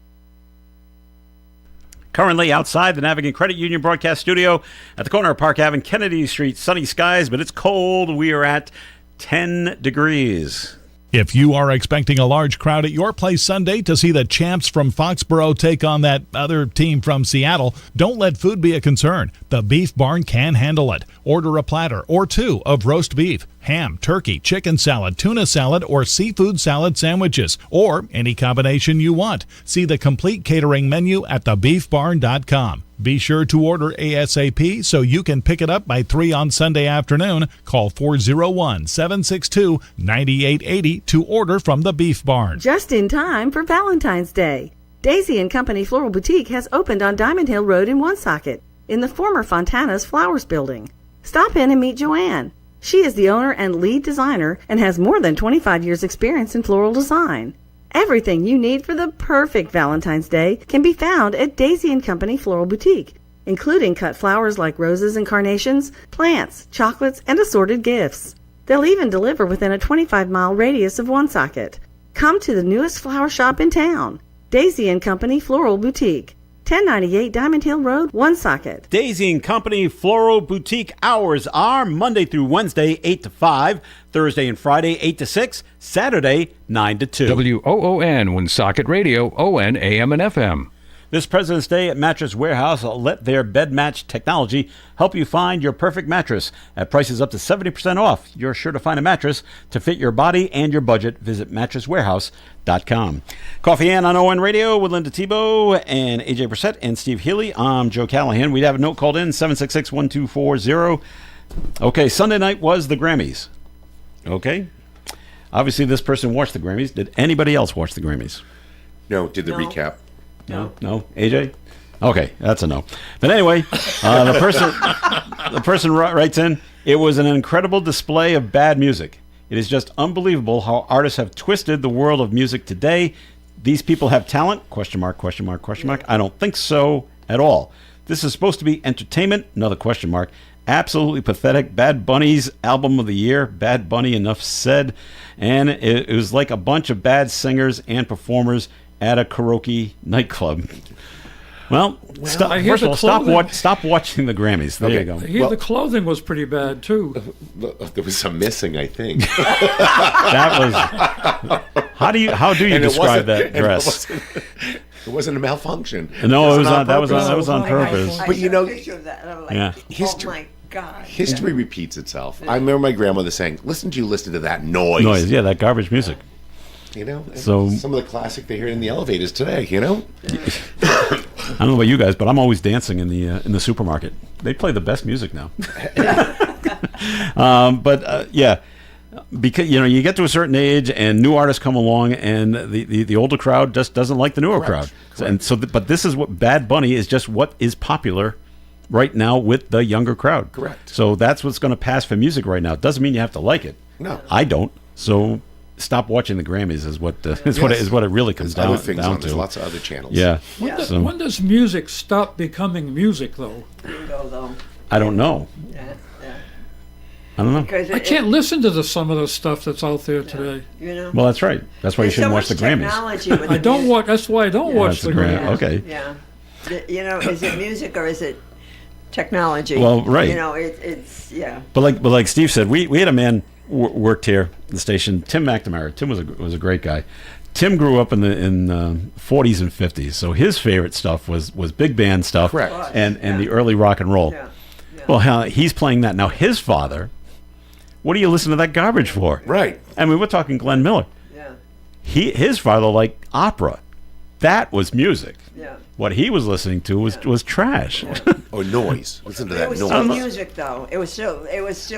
Currently outside the Navigant Credit Union broadcast studio at the corner of Park Ave and Kennedy Street. Sunny skies, but it's cold. We are at 10 degrees. If you are expecting a large crowd at your place Sunday to see the champs from Foxborough take on that other team from Seattle, don't let food be a concern. The Beef Barn can handle it. Order a platter or 2 of roast beef, ham, turkey, chicken salad, tuna salad, or seafood salad sandwiches, or any combination you want. See the complete catering menu at thebeefbarn.com. Be sure to order ASAP so you can pick it up by 3 on Sunday afternoon. Call 401-762-9880 to order from the Beef Barn. Just in time for Valentine's Day. Daisy & Company Floral Boutique has opened on Diamond Hill Road in Woonsocket, in the former Fontana's Flowers Building. Stop in and meet Joanne. She is the owner and lead designer and has more than 25 years' experience in floral design. Everything you need for the perfect Valentine's Day can be found at Daisy & Company Floral Boutique, including cut flowers like roses and carnations, plants, chocolates, and assorted gifts. They'll even deliver within a 25-mile radius of Woonsocket. Come to the newest flower shop in town, Daisy & Company Floral Boutique, 1098 Diamond Hill Road, Woonsocket. Daisy & Company Floral Boutique hours are Monday through Wednesday, 8 to 5, Thursday and Friday, 8 to 6, Saturday, 9 to 2. WOON Woonsocket Radio, ON AM and FM. This President's Day at Mattress Warehouse, let their bed match technology help you find your perfect mattress. At prices up to 70% off, you're sure to find a mattress to fit your body and your budget. Visit mattresswarehouse.com. Coffee Ann on ON Radio with Linda Tebow and AJ Brissett and Steve Healy. I'm Joe Callahan. We'd have a note called in, 766-1240. Okay, Sunday night was the Grammys. Okay. Obviously, this person watched the Grammys. Did anybody else watch the Grammys? No, did the recap. No. AJ? Okay, that's a no. But anyway, the person writes in, it was an incredible display of bad music. It is just unbelievable how artists have twisted the world of music today. These people have talent? Question mark, question mark, question mark. I don't think so at all. This is supposed to be entertainment? Another question mark. Absolutely pathetic. Bad Bunny's album of the year. Bad Bunny, enough said. And it was like a bunch of bad singers and performers at a karaoke nightclub. Well, stop watching the Grammys. There you go. The clothing was pretty bad too. There was some missing, I think. That was. How do you describe that dress? It wasn't a malfunction. No, it was on. That was on purpose. But you know, history. Oh my God. History repeats itself. I remember my grandmother saying, listen to that noise. Yeah, that garbage music. You know, so some of the classic they hear in the elevators today. You know, I don't know about you guys, but I'm always dancing in the supermarket. They play the best music now. Yeah, because you get to a certain age and new artists come along, and the older crowd just doesn't like the newer crowd. And so, but this is what Bad Bunny is, just what is popular right now with the younger crowd. Correct. So that's what's going to pass for music right now. It doesn't mean you have to like it. No, I don't. So stop watching the Grammys is what it really comes down to. There's lots of other channels. Yeah. When does music stop becoming music, though? I don't know. I don't know. I can't listen to some of the stuff that's out there today. Well, that's right. That's why you shouldn't watch the Grammys. I don't watch. That's why I don't watch the Grammys. Okay. Yeah. Is it music or is it technology? Well, right. It's yeah. But like Steve said, we had a man worked here at the station, Tim McNamara. Tim was a great guy. Tim grew up in the 40s and 50s, so his favorite stuff was big band stuff. Correct. And the early rock and roll. Yeah. Well, he's playing that now. His father, what do you listen to that garbage for? Right. I mean, we're talking Glenn Miller. Yeah. His father liked opera. That was music. Yeah. What he was listening to was trash. Or noise. Listen to that noise. It was still music, though. It was still.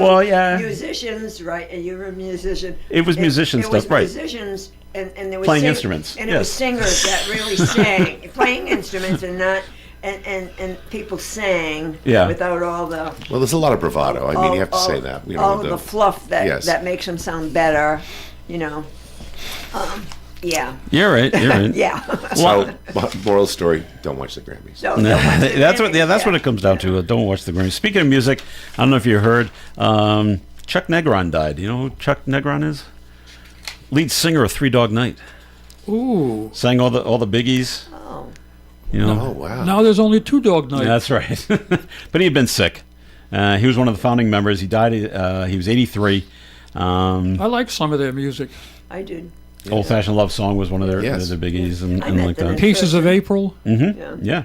Well, yeah. Musicians, right? And you're a musician. It was musician stuff, right? Musicians, and there was playing instruments, and it was singers that really sang, playing instruments, and not. And people sang without all the. Well, there's a lot of bravado. I mean, you have to say that. All the fluff that makes them sound better, Yeah. You're right. Yeah. So, moral story: don't watch the Grammys. No, don't watch the Grammys. That's what it comes down to. Don't watch the Grammys. Speaking of music, I don't know if you heard, Chuck Negron died. You know who Chuck Negron is? Lead singer of Three Dog Night. Ooh. Sang all the biggies. Oh. Oh wow. Now there's only Two Dog Night. That's right. But he had been sick. He was one of the founding members. He died. He was 83. I like some of their music. I did. Old Fashioned Love Song was one of their biggies and like that. Pieces of April. Mm-hmm. Yeah.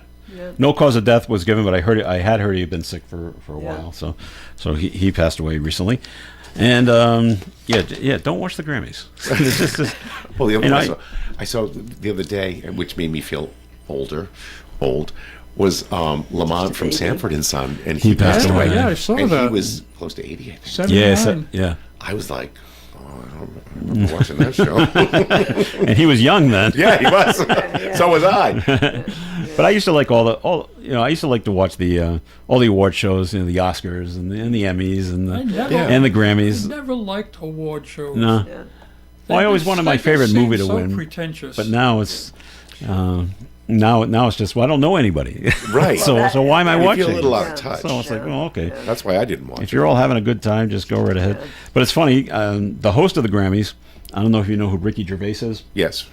No cause of death was given, but I had heard he had been sick for a while. So he passed away recently. And don't watch the Grammys. It's just, well, the other one I saw the other day, which made me feel old, was Lamont from Sanford and Son, and he passed away. Yeah, I saw and that. he was close to 80, I think. 79. Yeah. I was like, I don't remember watching that show. And he was young then. Yeah, he was. So was I. But I used to like I used to like to watch the all the award shows, the Oscars and the Emmys and the Grammys. I never liked award shows. No. Yeah. Well, I always wanted my favorite movie to so win. Pretentious. But now it's now it's just, well, I don't know anybody. Right. so why am I watching? You feel a little out of touch. So it's like, oh, okay. That's why I didn't watch. If you're all having a good time, just go right ahead. But it's funny. The host of the Grammys, I don't know if you know who Ricky Gervais is. Yes.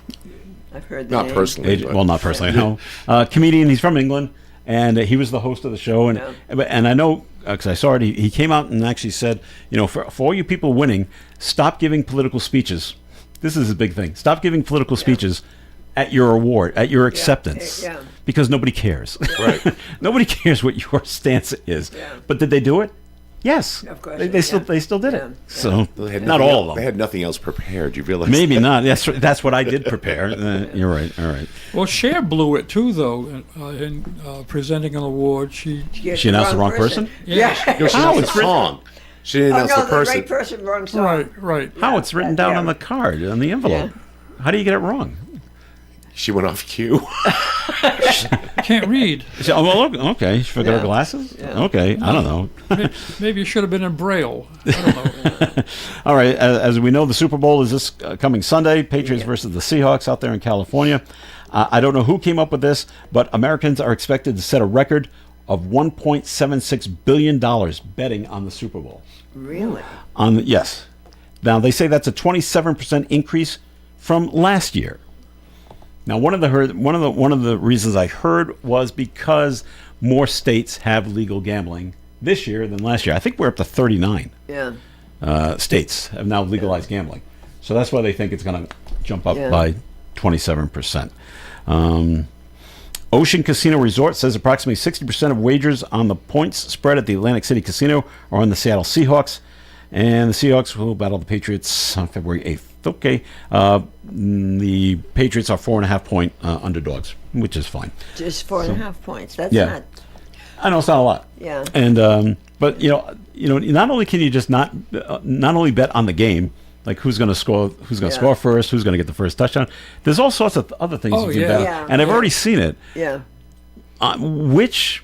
I've heard the Not name. personally. Well, not personally, no. Comedian. He's from England, and he was the host of the show. And I know, because I saw it, he came out and actually said, for all you people winning, stop giving political speeches. This is a big thing. Stop giving political speeches. at your award, at your acceptance, Yeah. because nobody cares. Right. Nobody cares what your stance is. Yeah. But did they do it? Yes. Of course. They still did Yeah. it. So They had not nothing all el- of They them. had nothing else prepared. You realize? Maybe that? not. That's what I did prepare. You're right. All right. Well, Cher blew it too, though, in presenting an award. She She announced the wrong person? yeah. No, she How? announced It's the song. She didn't Oh, announce no, the person. right person, wrong song. Right. How? It's written down yeah. on the card, on the envelope. How do you get it wrong? She went off cue. Can't read. Oh, well, okay. She forgot her glasses? Okay. I don't know. Maybe it should have been in Braille. I don't know. All right. As we know, the Super Bowl is this coming Sunday. Patriots versus the Seahawks out there in California. I don't know who came up with this, but Americans are expected to set a record of $1.76 billion betting on the Super Bowl. Really? Yes. Now, they say that's a 27% increase from last year. Now, one of the reasons I heard was because more states have legal gambling this year than last year. I think we're up to 39 states have now legalized gambling. So that's why they think it's going to jump up by 27%. Ocean Casino Resort says approximately 60% of wagers on the points spread at the Atlantic City Casino are on the Seattle Seahawks. And the Seahawks will battle the Patriots on February 8th. Okay. The Patriots are 4.5-point underdogs, which is fine. Just 4.5 points. That's Yeah. not. I know it's not a lot. Yeah. And but not only can you just not only bet on the game, like who's going to score first, who's going to get the first touchdown. There's all sorts of other things you can bet on. Yeah. And I've already seen it. Yeah. Which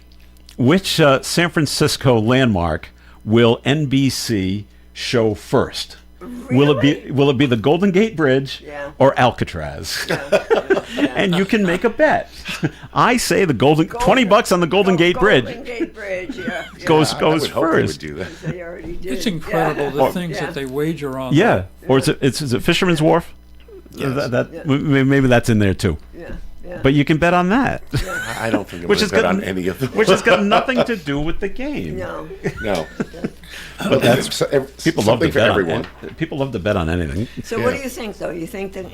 San Francisco landmark will NBC show first? Really? Will it be the Golden Gate Bridge or Alcatraz? And you can make a bet. I say the $20 on the Golden Gate Bridge. Golden Gate Bridge, yeah. goes I would hope they would first. do that. They already did. It's incredible the things that they wager on. Yeah. Or is it Fisherman's Wharf? Yes. Maybe that's in there too. Yeah. Yeah. But you can bet on that. I don't think I'm Which going has to bet got- on any of them. Which has got nothing to do with the game. No. No. But that's people love to something for bet everyone. on people love to bet on anything. So what do you think, though? You think that?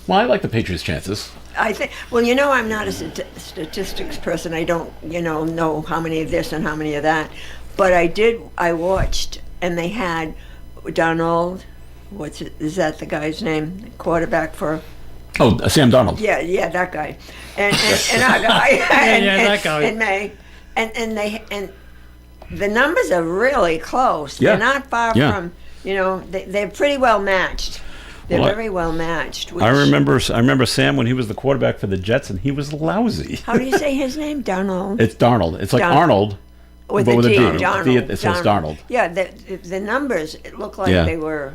Well, I like the Patriots' chances. I think. Well, I'm not a statistics person. I don't, know how many of this and how many of that. But I watched, and they had Donald. Is that the guy's name? Quarterback for. Oh, Sam Darnold. Yeah, that guy, and our guy, that guy. and May, and the numbers are really close. Yeah. They're not far Yeah. from. They're pretty well matched. They're Well, very well matched. I remember Sam when he was the quarterback for the Jets, and he was lousy. How do you say his name? Donald. It's Darnold. It's like Darnold. Arnold, With but a with a D. D. Donald. It says Darnold. Yeah, the numbers it looked like Yeah. they were,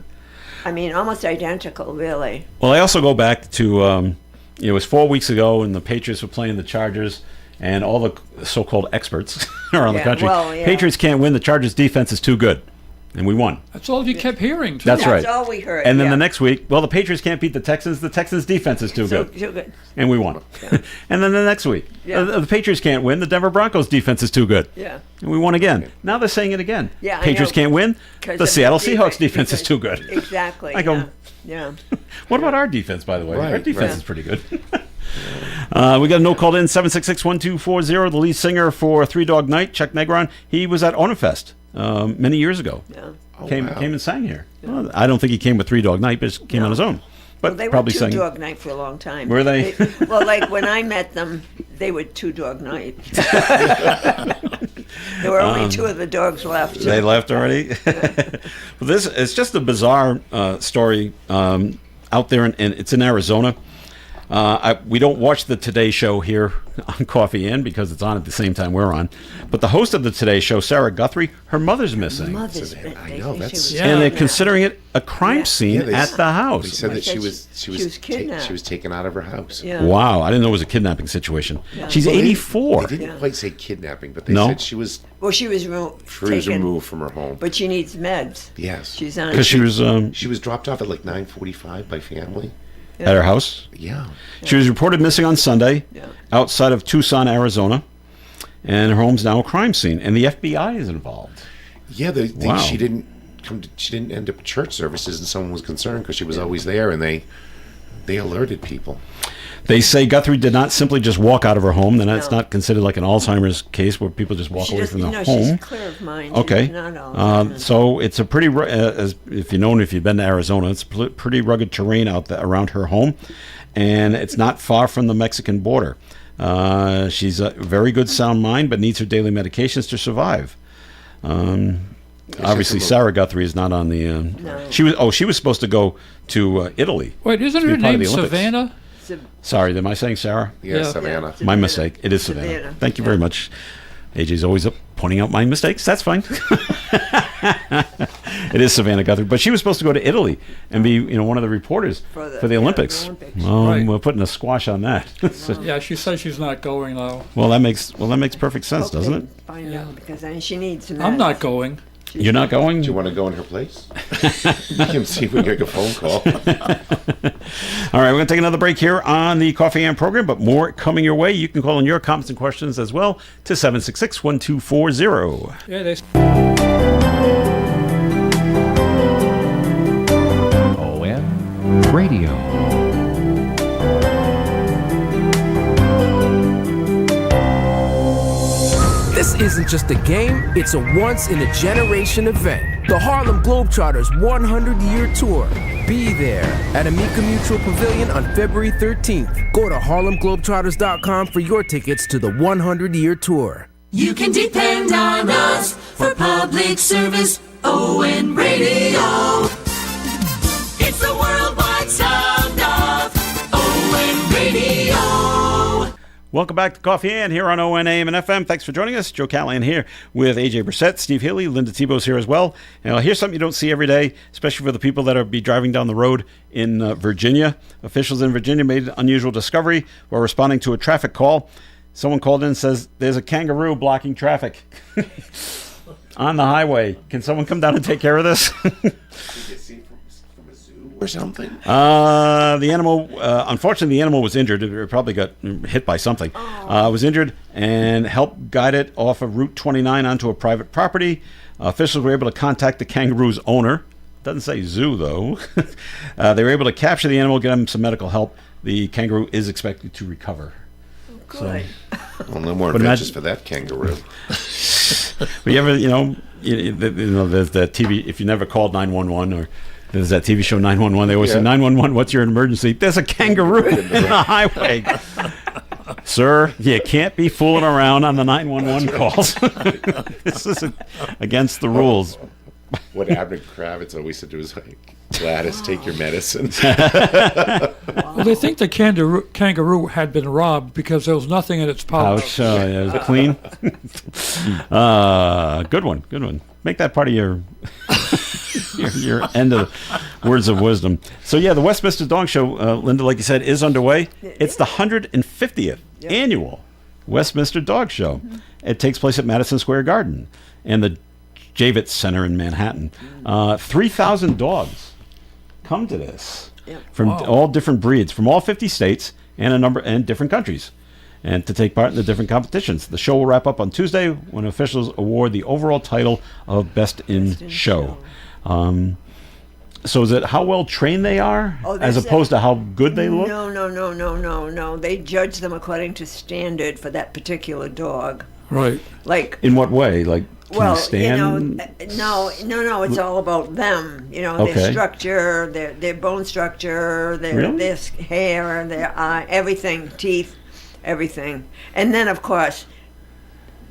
almost identical, really. Well, I also go back to it was 4 weeks ago, and the Patriots were playing the Chargers, and all the so-called experts around the Yeah, country. well, yeah. Patriots can't win. The Chargers' defense is too good, and we won. That's all you kept hearing, too. That's right. That's all we heard. And then yeah. the next week, the Patriots can't beat the Texans. The Texans' defense is too good. Too good. And we won. And then the next week, Yeah. the Patriots can't win. The Denver Broncos' defense is too good. Yeah. And we won again. Now they're saying it again. Yeah, I Patriots know. can't win. 'Cause The of Seattle the Seahawks' defense is too good. Exactly. I go, Yeah. what about our defense, by the way? Right, Our defense right. is pretty good. We got a note called in, 766-1240. The lead singer for Three Dog Night, Chuck Negron, he was at Onifest many years ago. Yeah. Came and sang here. Well, I don't think he came with Three Dog Night, but he came on his own. But Well, they were probably Two sang. Dog Night for a long time. Were they? Well, like when I met them, they were Two Dog Night. There were only two of the dogs left. They left already. Well, this it's just a bizarre story out there, and it's in Arizona. We don't watch the Today Show here on Coffee Inn because it's on at the same time we're on. But the host of the Today Show, Sarah Guthrie, her mother's missing. I know, that's- And they're considering it a crime scene Yeah, they at the house. They said that she was kidnapped. she was taken out of her house. Yeah. Wow, I didn't know it was a kidnapping situation. Yeah. She's Well, 84. They didn't quite say kidnapping, but they No? said she was Well, she was taken, removed from her home. but she needs meds. Yes, She's on. Because she was dropped off at like 9:45 by family. at her house. Yeah. She was reported missing on Sunday Yeah. outside of Tucson, Arizona. And her home's now a crime scene. And the FBI is involved. Yeah, they think Wow. she didn't end up at church services, and someone was concerned because she was always there, and they They alerted people. They say Guthrie did not simply just walk out of her home. Then that's not considered like an Alzheimer's case where people just walk away from the home. She's clear of mind. Okay. Not So it's a pretty, if you've been to Arizona, it's pretty rugged terrain out there around her home, and it's not far from the Mexican border. She's a very good sound mind, but needs her daily medications to survive. Obviously, Sarah Guthrie is not on the. No. She was supposed to go to Italy. Wait, isn't to be her part of name the Olympics. Savannah? Sorry, am I saying Sarah? Yeah, Savannah. My mistake. It is Savannah. Thank you very much. AJ's always up pointing out my mistakes. That's fine. It is Savannah Guthrie, but she was supposed to go to Italy and be, one of the reporters for the Olympics. Well, Right. we're putting a squash on that. Yeah, she says she's not going now. Well, that makes perfect sense, doesn't it? Find out, because then she needs some. I'm not going. You're not going? Do you want to go in her place? You can see if we get a phone call. All right, we're going to take another break here on the Coffee AM program, but more coming your way. You can call in your comments and questions as well to 766-1240. Yeah, they. ON Radio. This isn't just a game, it's a once-in-a-generation event. The Harlem Globetrotters 100-year tour. Be there at Amica Mutual Pavilion on February 13th. Go to harlemglobetrotters.com for your tickets to the 100-year tour. You can depend on us for public service. ON Radio. It's the worldwide sound of ON Radio. Welcome back to Coffee Ann here on ON AM and FM. Thanks for joining us. Joe Callahan here with AJ Brissett, Steve Healy, Linda Tebow's here as well. And here's something you don't see every day, especially for the people that are be driving down the road in Virginia. Officials in Virginia made an unusual discovery while responding to a traffic call. Someone called in and says, there's a kangaroo blocking traffic on the highway. Can someone come down and take care of this? Or something. The animal, unfortunately, the animal was injured. It probably got hit by something. Was injured and helped guide it off of Route 29 onto a private property. Officials were able to contact the kangaroo's owner. Doesn't say zoo, though. They were able to capture the animal, get him some medical help. The kangaroo is expected to recover. Good. Well, no more adventures for that kangaroo. But you ever, there's the TV, if you never called 911 or there's that TV show 911, they always say, 911, what's your emergency? There's a kangaroo in the highway. Sir, you can't be fooling around on the 911 calls. This is against the rules. What Abner Kravitz always said to his like, Gladys, take your medicine. Well, they think the kangaroo had been robbed because there was nothing in its pouch. It was clean. Good one. Make that part of your your end of the words of wisdom. So yeah, the Westminster Dog Show, Linda, like you said, is underway. It's the 150th annual Westminster Dog Show. Mm-hmm. It takes place at Madison Square Garden and the Javits Center in Manhattan. 3,000 dogs come to this from all different breeds, from all 50 states and different countries, and to take part in the different competitions. The show will wrap up on Tuesday when officials award the overall title of Best in Show. So is it how well trained they are, as opposed to how good they look? No. They judge them according to standard for that particular dog. Right. Like. In what way? Like. Well, stand? no. It's all about them. Their structure, their bone structure, their hair, their eye, everything, teeth, everything. And then, of course,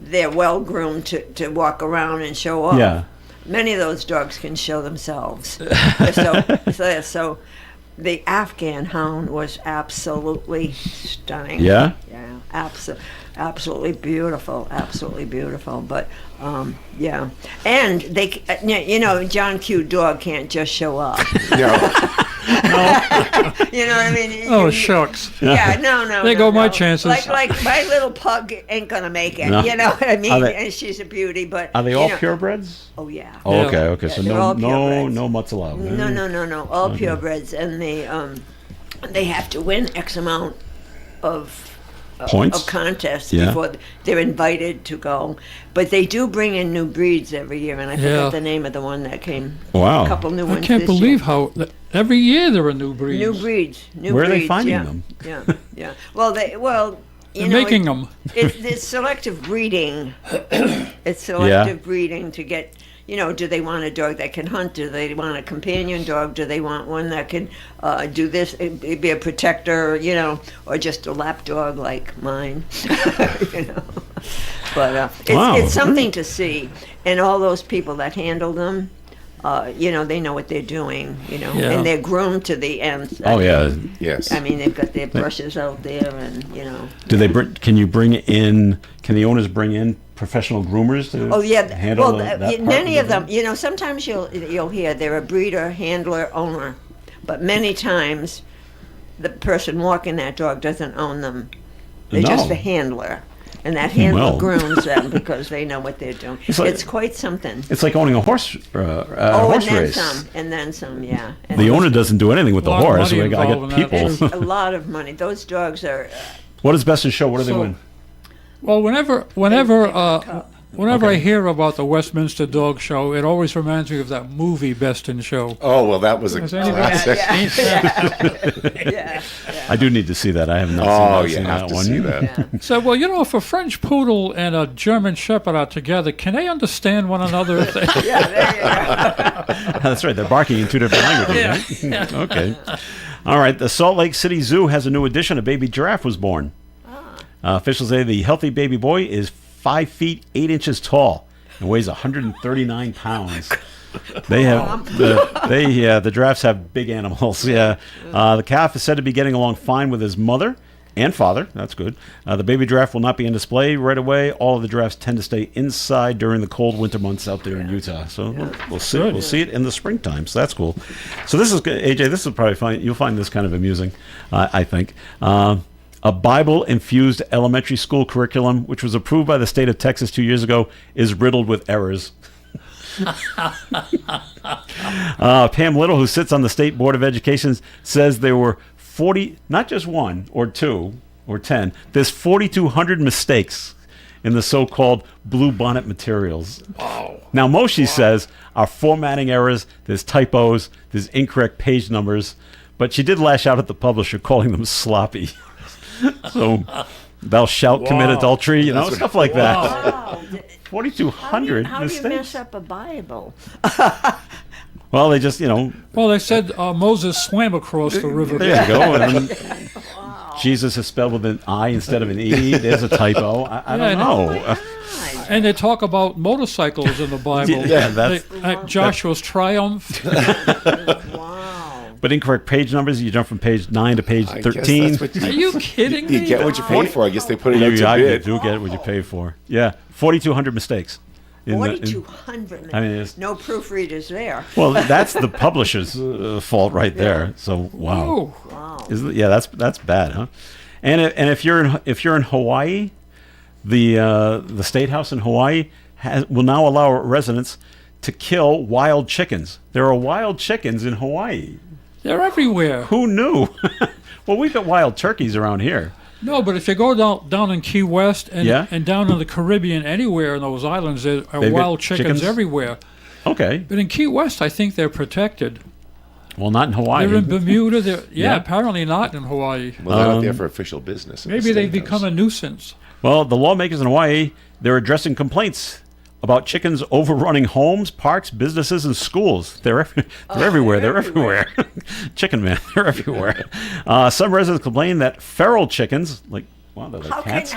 they're well groomed to walk around and show off. Yeah. Many of those dogs can show themselves. So the Afghan hound was absolutely stunning. Yeah? Yeah, absolutely beautiful. But, yeah. And they, John Q. Dog can't just show up. You know what I mean? Oh, shucks. Yeah, no. There go my chances. Like my little pug ain't gonna make it. No. You know what I mean? And she's a beauty, but are they all purebreds? Oh yeah. Oh, okay. Yeah, So no mutts allowed. No. All purebreds, and they have to win X amount of Points? of contests Yeah. before they're invited to go. But they do bring in new breeds every year, and I forgot the name of the one that came. Wow. A couple new I ones can't this believe year. how every year there are new breeds. New breeds. New Where are they breeds, finding yeah. them? Yeah. Well, They're making them. It's selective breeding. It's selective breeding to get. Do they want a dog that can hunt? Do they want a companion dog? Do they want one that can do this, be a protector, or just a lap dog like mine? But it's something to see. And all those people that handle them, they know what they're doing, and they're groomed to the end. Oh, yeah. Yes. I mean, they've got their brushes out there, and Do they can the owners bring in professional groomers to handle that part many of the them, sometimes you'll hear they're a breeder, handler, owner, but many times the person walking that dog doesn't own them. They're just a handler. And that handler grooms them because they know what they're doing. It's quite something. It's like owning a horse horse race. And then some, yeah. And The owner doesn't do anything with the horse. money I got involved in that. people. It's a lot of money. Those dogs are. What is Best in Show? What do they win? Well, whenever I hear about the Westminster Dog Show, it always reminds me of that movie Best in Show. Oh, well, that was a classic. Yeah. I do need to see that. I have not seen that one. See that. So, well, if a French Poodle and a German Shepherd are together, can they understand one another? If they... Yeah, there you go. That's right. They're barking in two different languages, right? Yeah. Okay. All right. The Salt Lake City Zoo has a new addition. A baby giraffe was born. Officials say the healthy baby boy is 5 feet 8 inches tall and weighs 139 pounds. They have the giraffes have big animals. Yeah, the calf is said to be getting along fine with his mother and father. That's good. The baby giraffe will not be on display right away. All of the giraffes tend to stay inside during the cold winter months out there in Utah. So we'll see. We'll see it in the springtime. So that's cool. So this is AJ. This is probably fun. You'll find this kind of amusing. I think. A Bible-infused elementary school curriculum, which was approved by the state of Texas 2 years ago, is riddled with errors. Pam Little, who sits on the State Board of Education, says there were 40, not just one or two or 10, there's 4,200 mistakes in the so-called blue bonnet materials. Wow. Now, most, she says, are formatting errors, there's typos, there's incorrect page numbers, but she did lash out at the publisher, calling them sloppy. So, thou shalt commit adultery, stuff like that. Wow. 4,200 How do mistakes. you mess up a Bible? Well, they just, Well, they said Moses swam across the river. There you go. And then Jesus is spelled with an I instead of an E. There's a typo. I don't know. And they talk about motorcycles in the Bible. Yeah, that's Joshua's triumph. But incorrect page numbers, you jump from page 9 to page 13. Are you kidding me? You get what you pay for. I guess they put it out to You bid. do get what you pay for. Yeah, 4,200 mistakes. 4,200. I mean, no proofreaders there. Well, that's the publisher's fault right there. So wow. That's bad, huh? And if you're in Hawaii, the state house in Hawaii will now allow residents to kill wild chickens. There are wild chickens in Hawaii. They're everywhere. Who knew? Well, we've got wild turkeys around here. No, but if you go down in Key West and down in the Caribbean, anywhere in those islands, there are wild chickens everywhere. Okay. But in Key West, I think they're protected. Well, not in Hawaii. They're in Bermuda. Apparently not in Hawaii. Well, they're not there for official business. Maybe they've become a nuisance. Well, the lawmakers in Hawaii, they're addressing complaints about chickens overrunning homes, parks, businesses, and schools. They're everywhere. They're everywhere. Chicken man, they're everywhere. Some residents complain that feral chickens, like cats,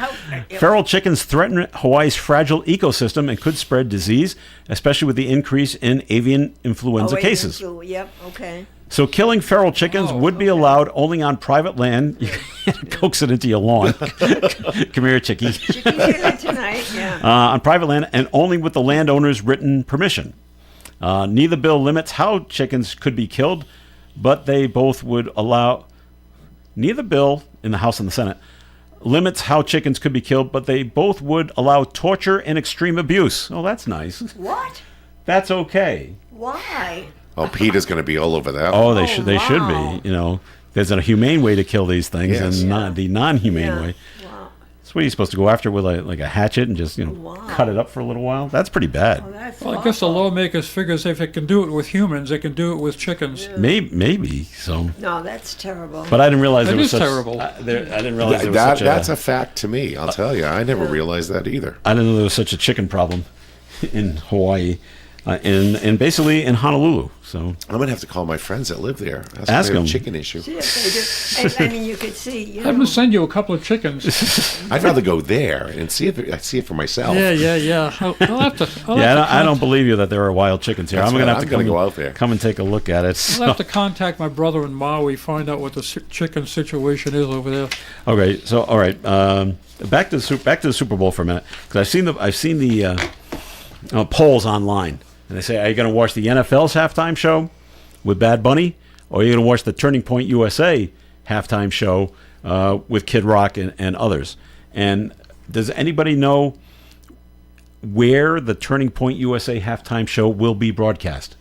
feral chickens threaten Hawaii's fragile ecosystem and could spread disease, especially with the increase in avian influenza cases. Yep. Okay. So killing feral chickens would be allowed only on private land. You can coax it into your lawn. Come here, chickie. Chickie's here tonight, yeah. On private land and only with the landowner's written permission. Neither bill limits how chickens could be killed, but they both would allow... Neither bill, in the House and the Senate, limits how chickens could be killed, but they both would allow torture and extreme abuse. Oh, that's nice. What? That's okay. Why? Oh, PETA's going to be all over that. Oh, they should. They should be. There's a humane way to kill these things, and not the non-humane way. Wow. So what are you supposed to go after with like a hatchet and just cut it up for a little while? That's pretty bad. Well, I guess the lawmakers figures if it can do it with humans, they can do it with chickens. Maybe so. No, that's terrible. But I didn't realize it was is such, terrible. I didn't realize there was such That's a fact to me. I'll tell you. I never realized that either. I didn't know there was such a chicken problem in Hawaii, and basically in Honolulu. So I'm gonna have to call my friends that live there. Ask them. Chicken issue. Yes, they do. I mean, you could see. I'm gonna send you a couple of chickens. I'd rather go there and see it for myself. Yeah. I'll have to. I don't believe you that there are wild chickens here. That's I'm gonna right. have to go out there. Come and take a look at it. I'll have to contact my brother in Maui, find out what the chicken situation is over there. Okay, so all right, back to the Super Bowl for a minute, because I've seen the polls online, and they say, are you going to watch the NFL's halftime show with Bad Bunny, or are you going to watch the Turning Point USA halftime show with Kid Rock and others? And does anybody know where the Turning Point USA halftime show will be broadcast?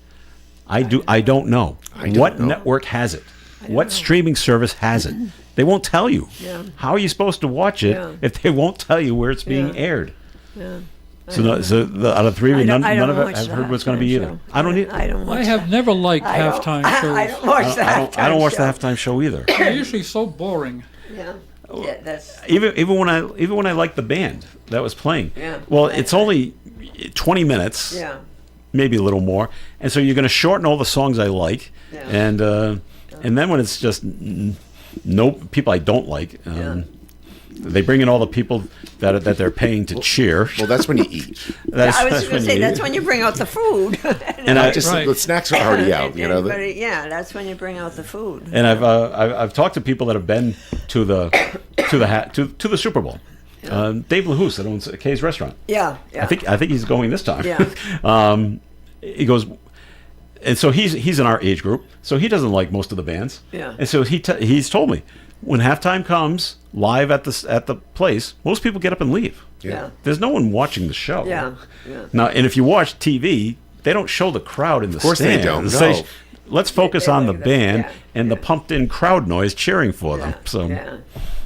I don't know. What network has it? What streaming service has it? They won't tell you. Yeah. How are you supposed to watch it if they won't tell you where it's being aired? Yeah. So out of three of you, none of it have heard what's going to be either. I don't either. I have never liked halftime shows. I don't watch the halftime show. I don't watch the halftime show either. They're usually so boring. Yeah. Yeah, that's even when I like the band that was playing. Yeah. Well, it's only 20 minutes. Yeah. Maybe a little more, and so you're going to shorten all the songs I like, and then when it's just no people I don't like, they bring in all the people that they're paying to cheer. Well, that's when you eat. I was going to say that's when you bring out the food. The snacks are already out. That's when you bring out the food. And I've talked to people that have been to the Super Bowl. Dave LaHouse that owns Kay's Restaurant. Yeah. I think he's going this time. Yeah. He goes, and so he's in our age group, so he doesn't like most of the bands. Yeah. And so he's told me when halftime comes live at the place, most people get up and leave. Yeah. There's no one watching the show. Yeah. Now, and if you watch TV, they don't show the crowd in the stands. Of course they don't. No. Let's focus on the band and the pumped-in crowd noise cheering for them. So. Yeah.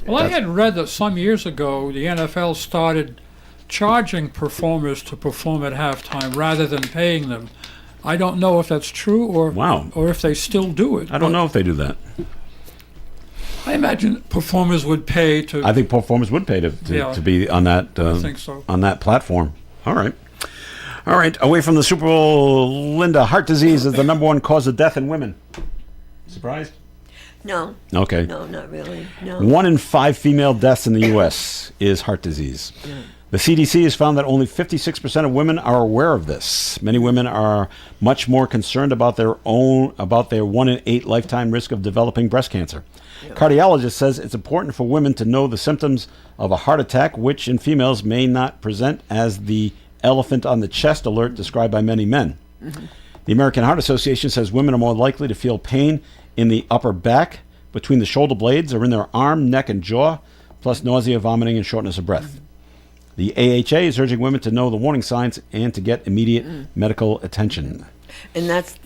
Well, I had read that some years ago the NFL started charging performers to perform at halftime rather than paying them. I don't know if that's true or if they still do it. I don't know if they do that. I imagine performers would pay to. I think performers would pay to be on that. I think so. On that platform. All right. Away from the Super Bowl, Linda, heart disease is the number one cause of death in women. Surprised? No. Okay. No, not really. No. 1 in 5 female deaths in the U.S. is heart disease. Yeah. The CDC has found that only 56% of women are aware of this. Many women are much more concerned about their 1 in 8 lifetime risk of developing breast cancer. Yeah. Cardiologist says it's important for women to know the symptoms of a heart attack, which in females may not present as the elephant on the chest alert described by many men. Mm-hmm. The American Heart Association says women are more likely to feel pain in the upper back, between the shoulder blades, or in their arm, neck, and jaw, plus nausea, vomiting, and shortness of breath. Mm-hmm. The AHA is urging women to know the warning signs and to get immediate medical attention. And that's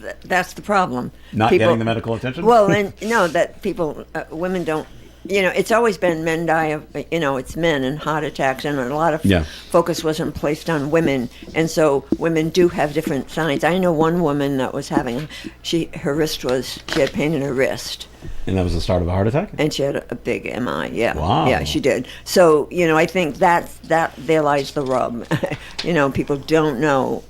the problem. Not getting the medical attention? Well, that people, women don't. It's always been men die of, it's men and heart attacks, and a lot of focus wasn't placed on women, and so women do have different signs. I know one woman that was having, she had pain in her wrist. And that was the start of a heart attack? And she had a big MI, yeah. Wow. Yeah, she did. So, I think that there lies the rub. People don't know.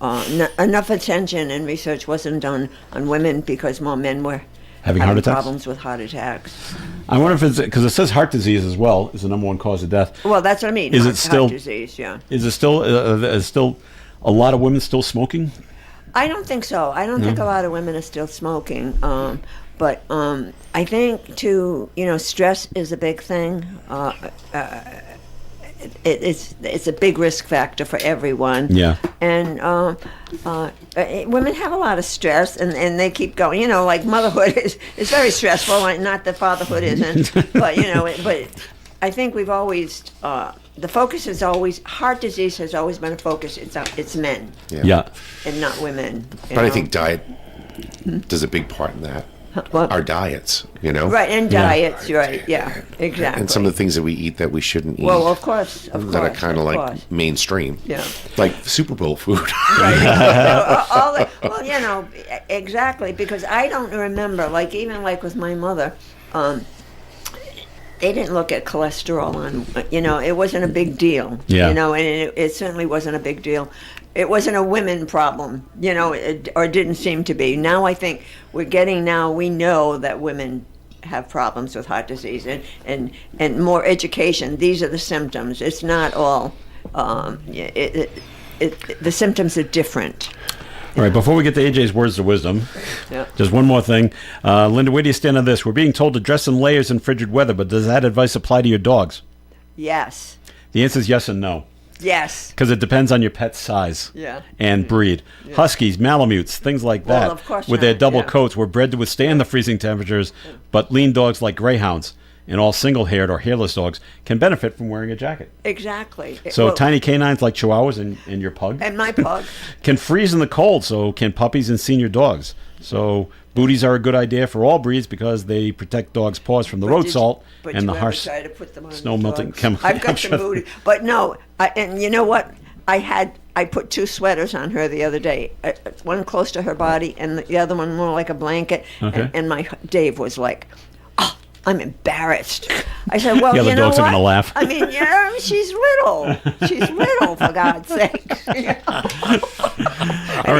Enough attention and research wasn't done on women because more men were having heart attacks? Problems with heart attacks. I wonder if it's because it says heart disease as well is the number one cause of death. Well, that's what I mean. Is it still heart disease? Yeah. Is it still a lot of women still smoking? I don't think so. I don't think a lot of women are still smoking. But I think too, stress is a big thing. It's a big risk factor for everyone. Yeah. And women have a lot of stress, and they keep going. Like motherhood is very stressful. Not that fatherhood isn't, but but I think we've always the focus is always heart disease has always been a focus. It's men. Yeah. And not women. But I think diet does a big part in that. our diets, you know? Right, and diets, right, yeah, exactly. And some of the things that we eat that we shouldn't eat. Well, of course. That are kind of like mainstream. Yeah. Like Super Bowl food. Right. Well, you know, exactly, because I don't remember, like, even like with my mother, they didn't look at cholesterol on, you know, it wasn't a big deal. Yeah. You know, and it certainly wasn't a big deal. It wasn't a women problem, you know, or didn't seem to be. Now I think we know that women have problems with heart disease and more education. These are the symptoms. It's not all, the symptoms are different. All right, before we get to AJ's words of wisdom, just one more thing. Linda, where do you stand on this? We're being told to dress in layers in frigid weather, but does that advice apply to your dogs? Yes. The answer is yes and no. Yes. Because it depends on your pet's size and breed. Yeah. Huskies, Malamutes, things like that, of course with their double coats, were bred to withstand the freezing temperatures, but lean dogs like greyhounds and all single-haired or hairless dogs can benefit from wearing a jacket. Exactly. So tiny canines like Chihuahuas and your pug. And my pug. Can freeze in the cold, so can puppies and senior dogs. So booties are a good idea for all breeds because they protect dogs' paws from the road salt and the harsh snow melting chemicals. I've got some booty. But no, and you know what? I put 2 sweaters on her the other day. One close to her body and the other one more like a blanket. Okay. And my Dave was like, I'm embarrassed. I said, well, the you other know dogs are what? going to laugh. I mean, yeah, she's little. She's little, for God's sake. And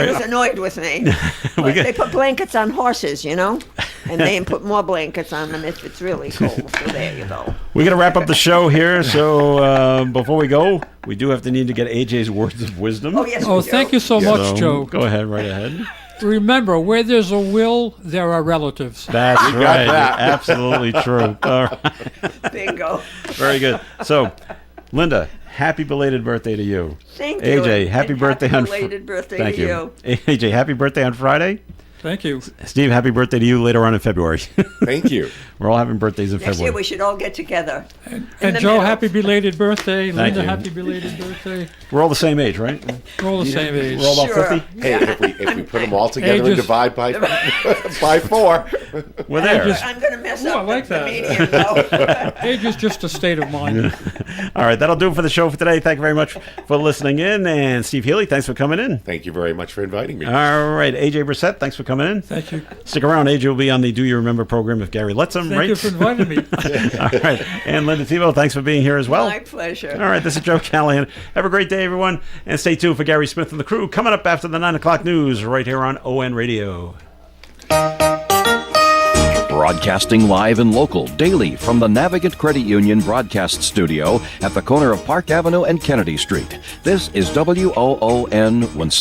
he was annoyed with me. But they put blankets on horses, you know? And they put more blankets on them if it's really cold. So there you go. We're going to wrap up the show here. So before we go, we do have to need to get AJ's words of wisdom. Oh, yes, thank you so much, Joe. Go ahead, right ahead. Remember, where there's a will, there are relatives. That's right. Absolutely true. All right. Bingo. Very good. So, Linda, happy belated birthday to you. Thank you. AJ, happy birthday on belated birthday Thank to you. AJ, happy birthday on Friday. Thank you. Steve, happy birthday to you later on in February. Thank you. We're all having birthdays in Next February. year we should all get together. And Joe, happy belated birthday. Thank Linda, you. happy belated birthday. We're all the same age, right? We're all the same age. We're all about 50? Hey, if we put them all together and Ages. divide by 4, we're there. I'm going to mess up I like the that. medium, though. Age is just a state of mind. All right, that'll do it for the show for today. Thank you very much for listening in. And Steve Healy, thanks for coming in. Thank you very much for inviting me. All right, AJ Brissett, thanks for coming in. Thank you. Stick around. AJ will be on the Do You Remember program if Gary lets him, Thank right? you for inviting me. All right. And Linda Tebow, thanks for being here as well. My pleasure. All right, this is Joe Callahan. Have a great day, everyone. And stay tuned for Gary Smith and the crew coming up after the 9 o'clock news right here on ON Radio. Broadcasting live and local daily from the Navigant Credit Union broadcast studio at the corner of Park Avenue and Kennedy Street. This is WOON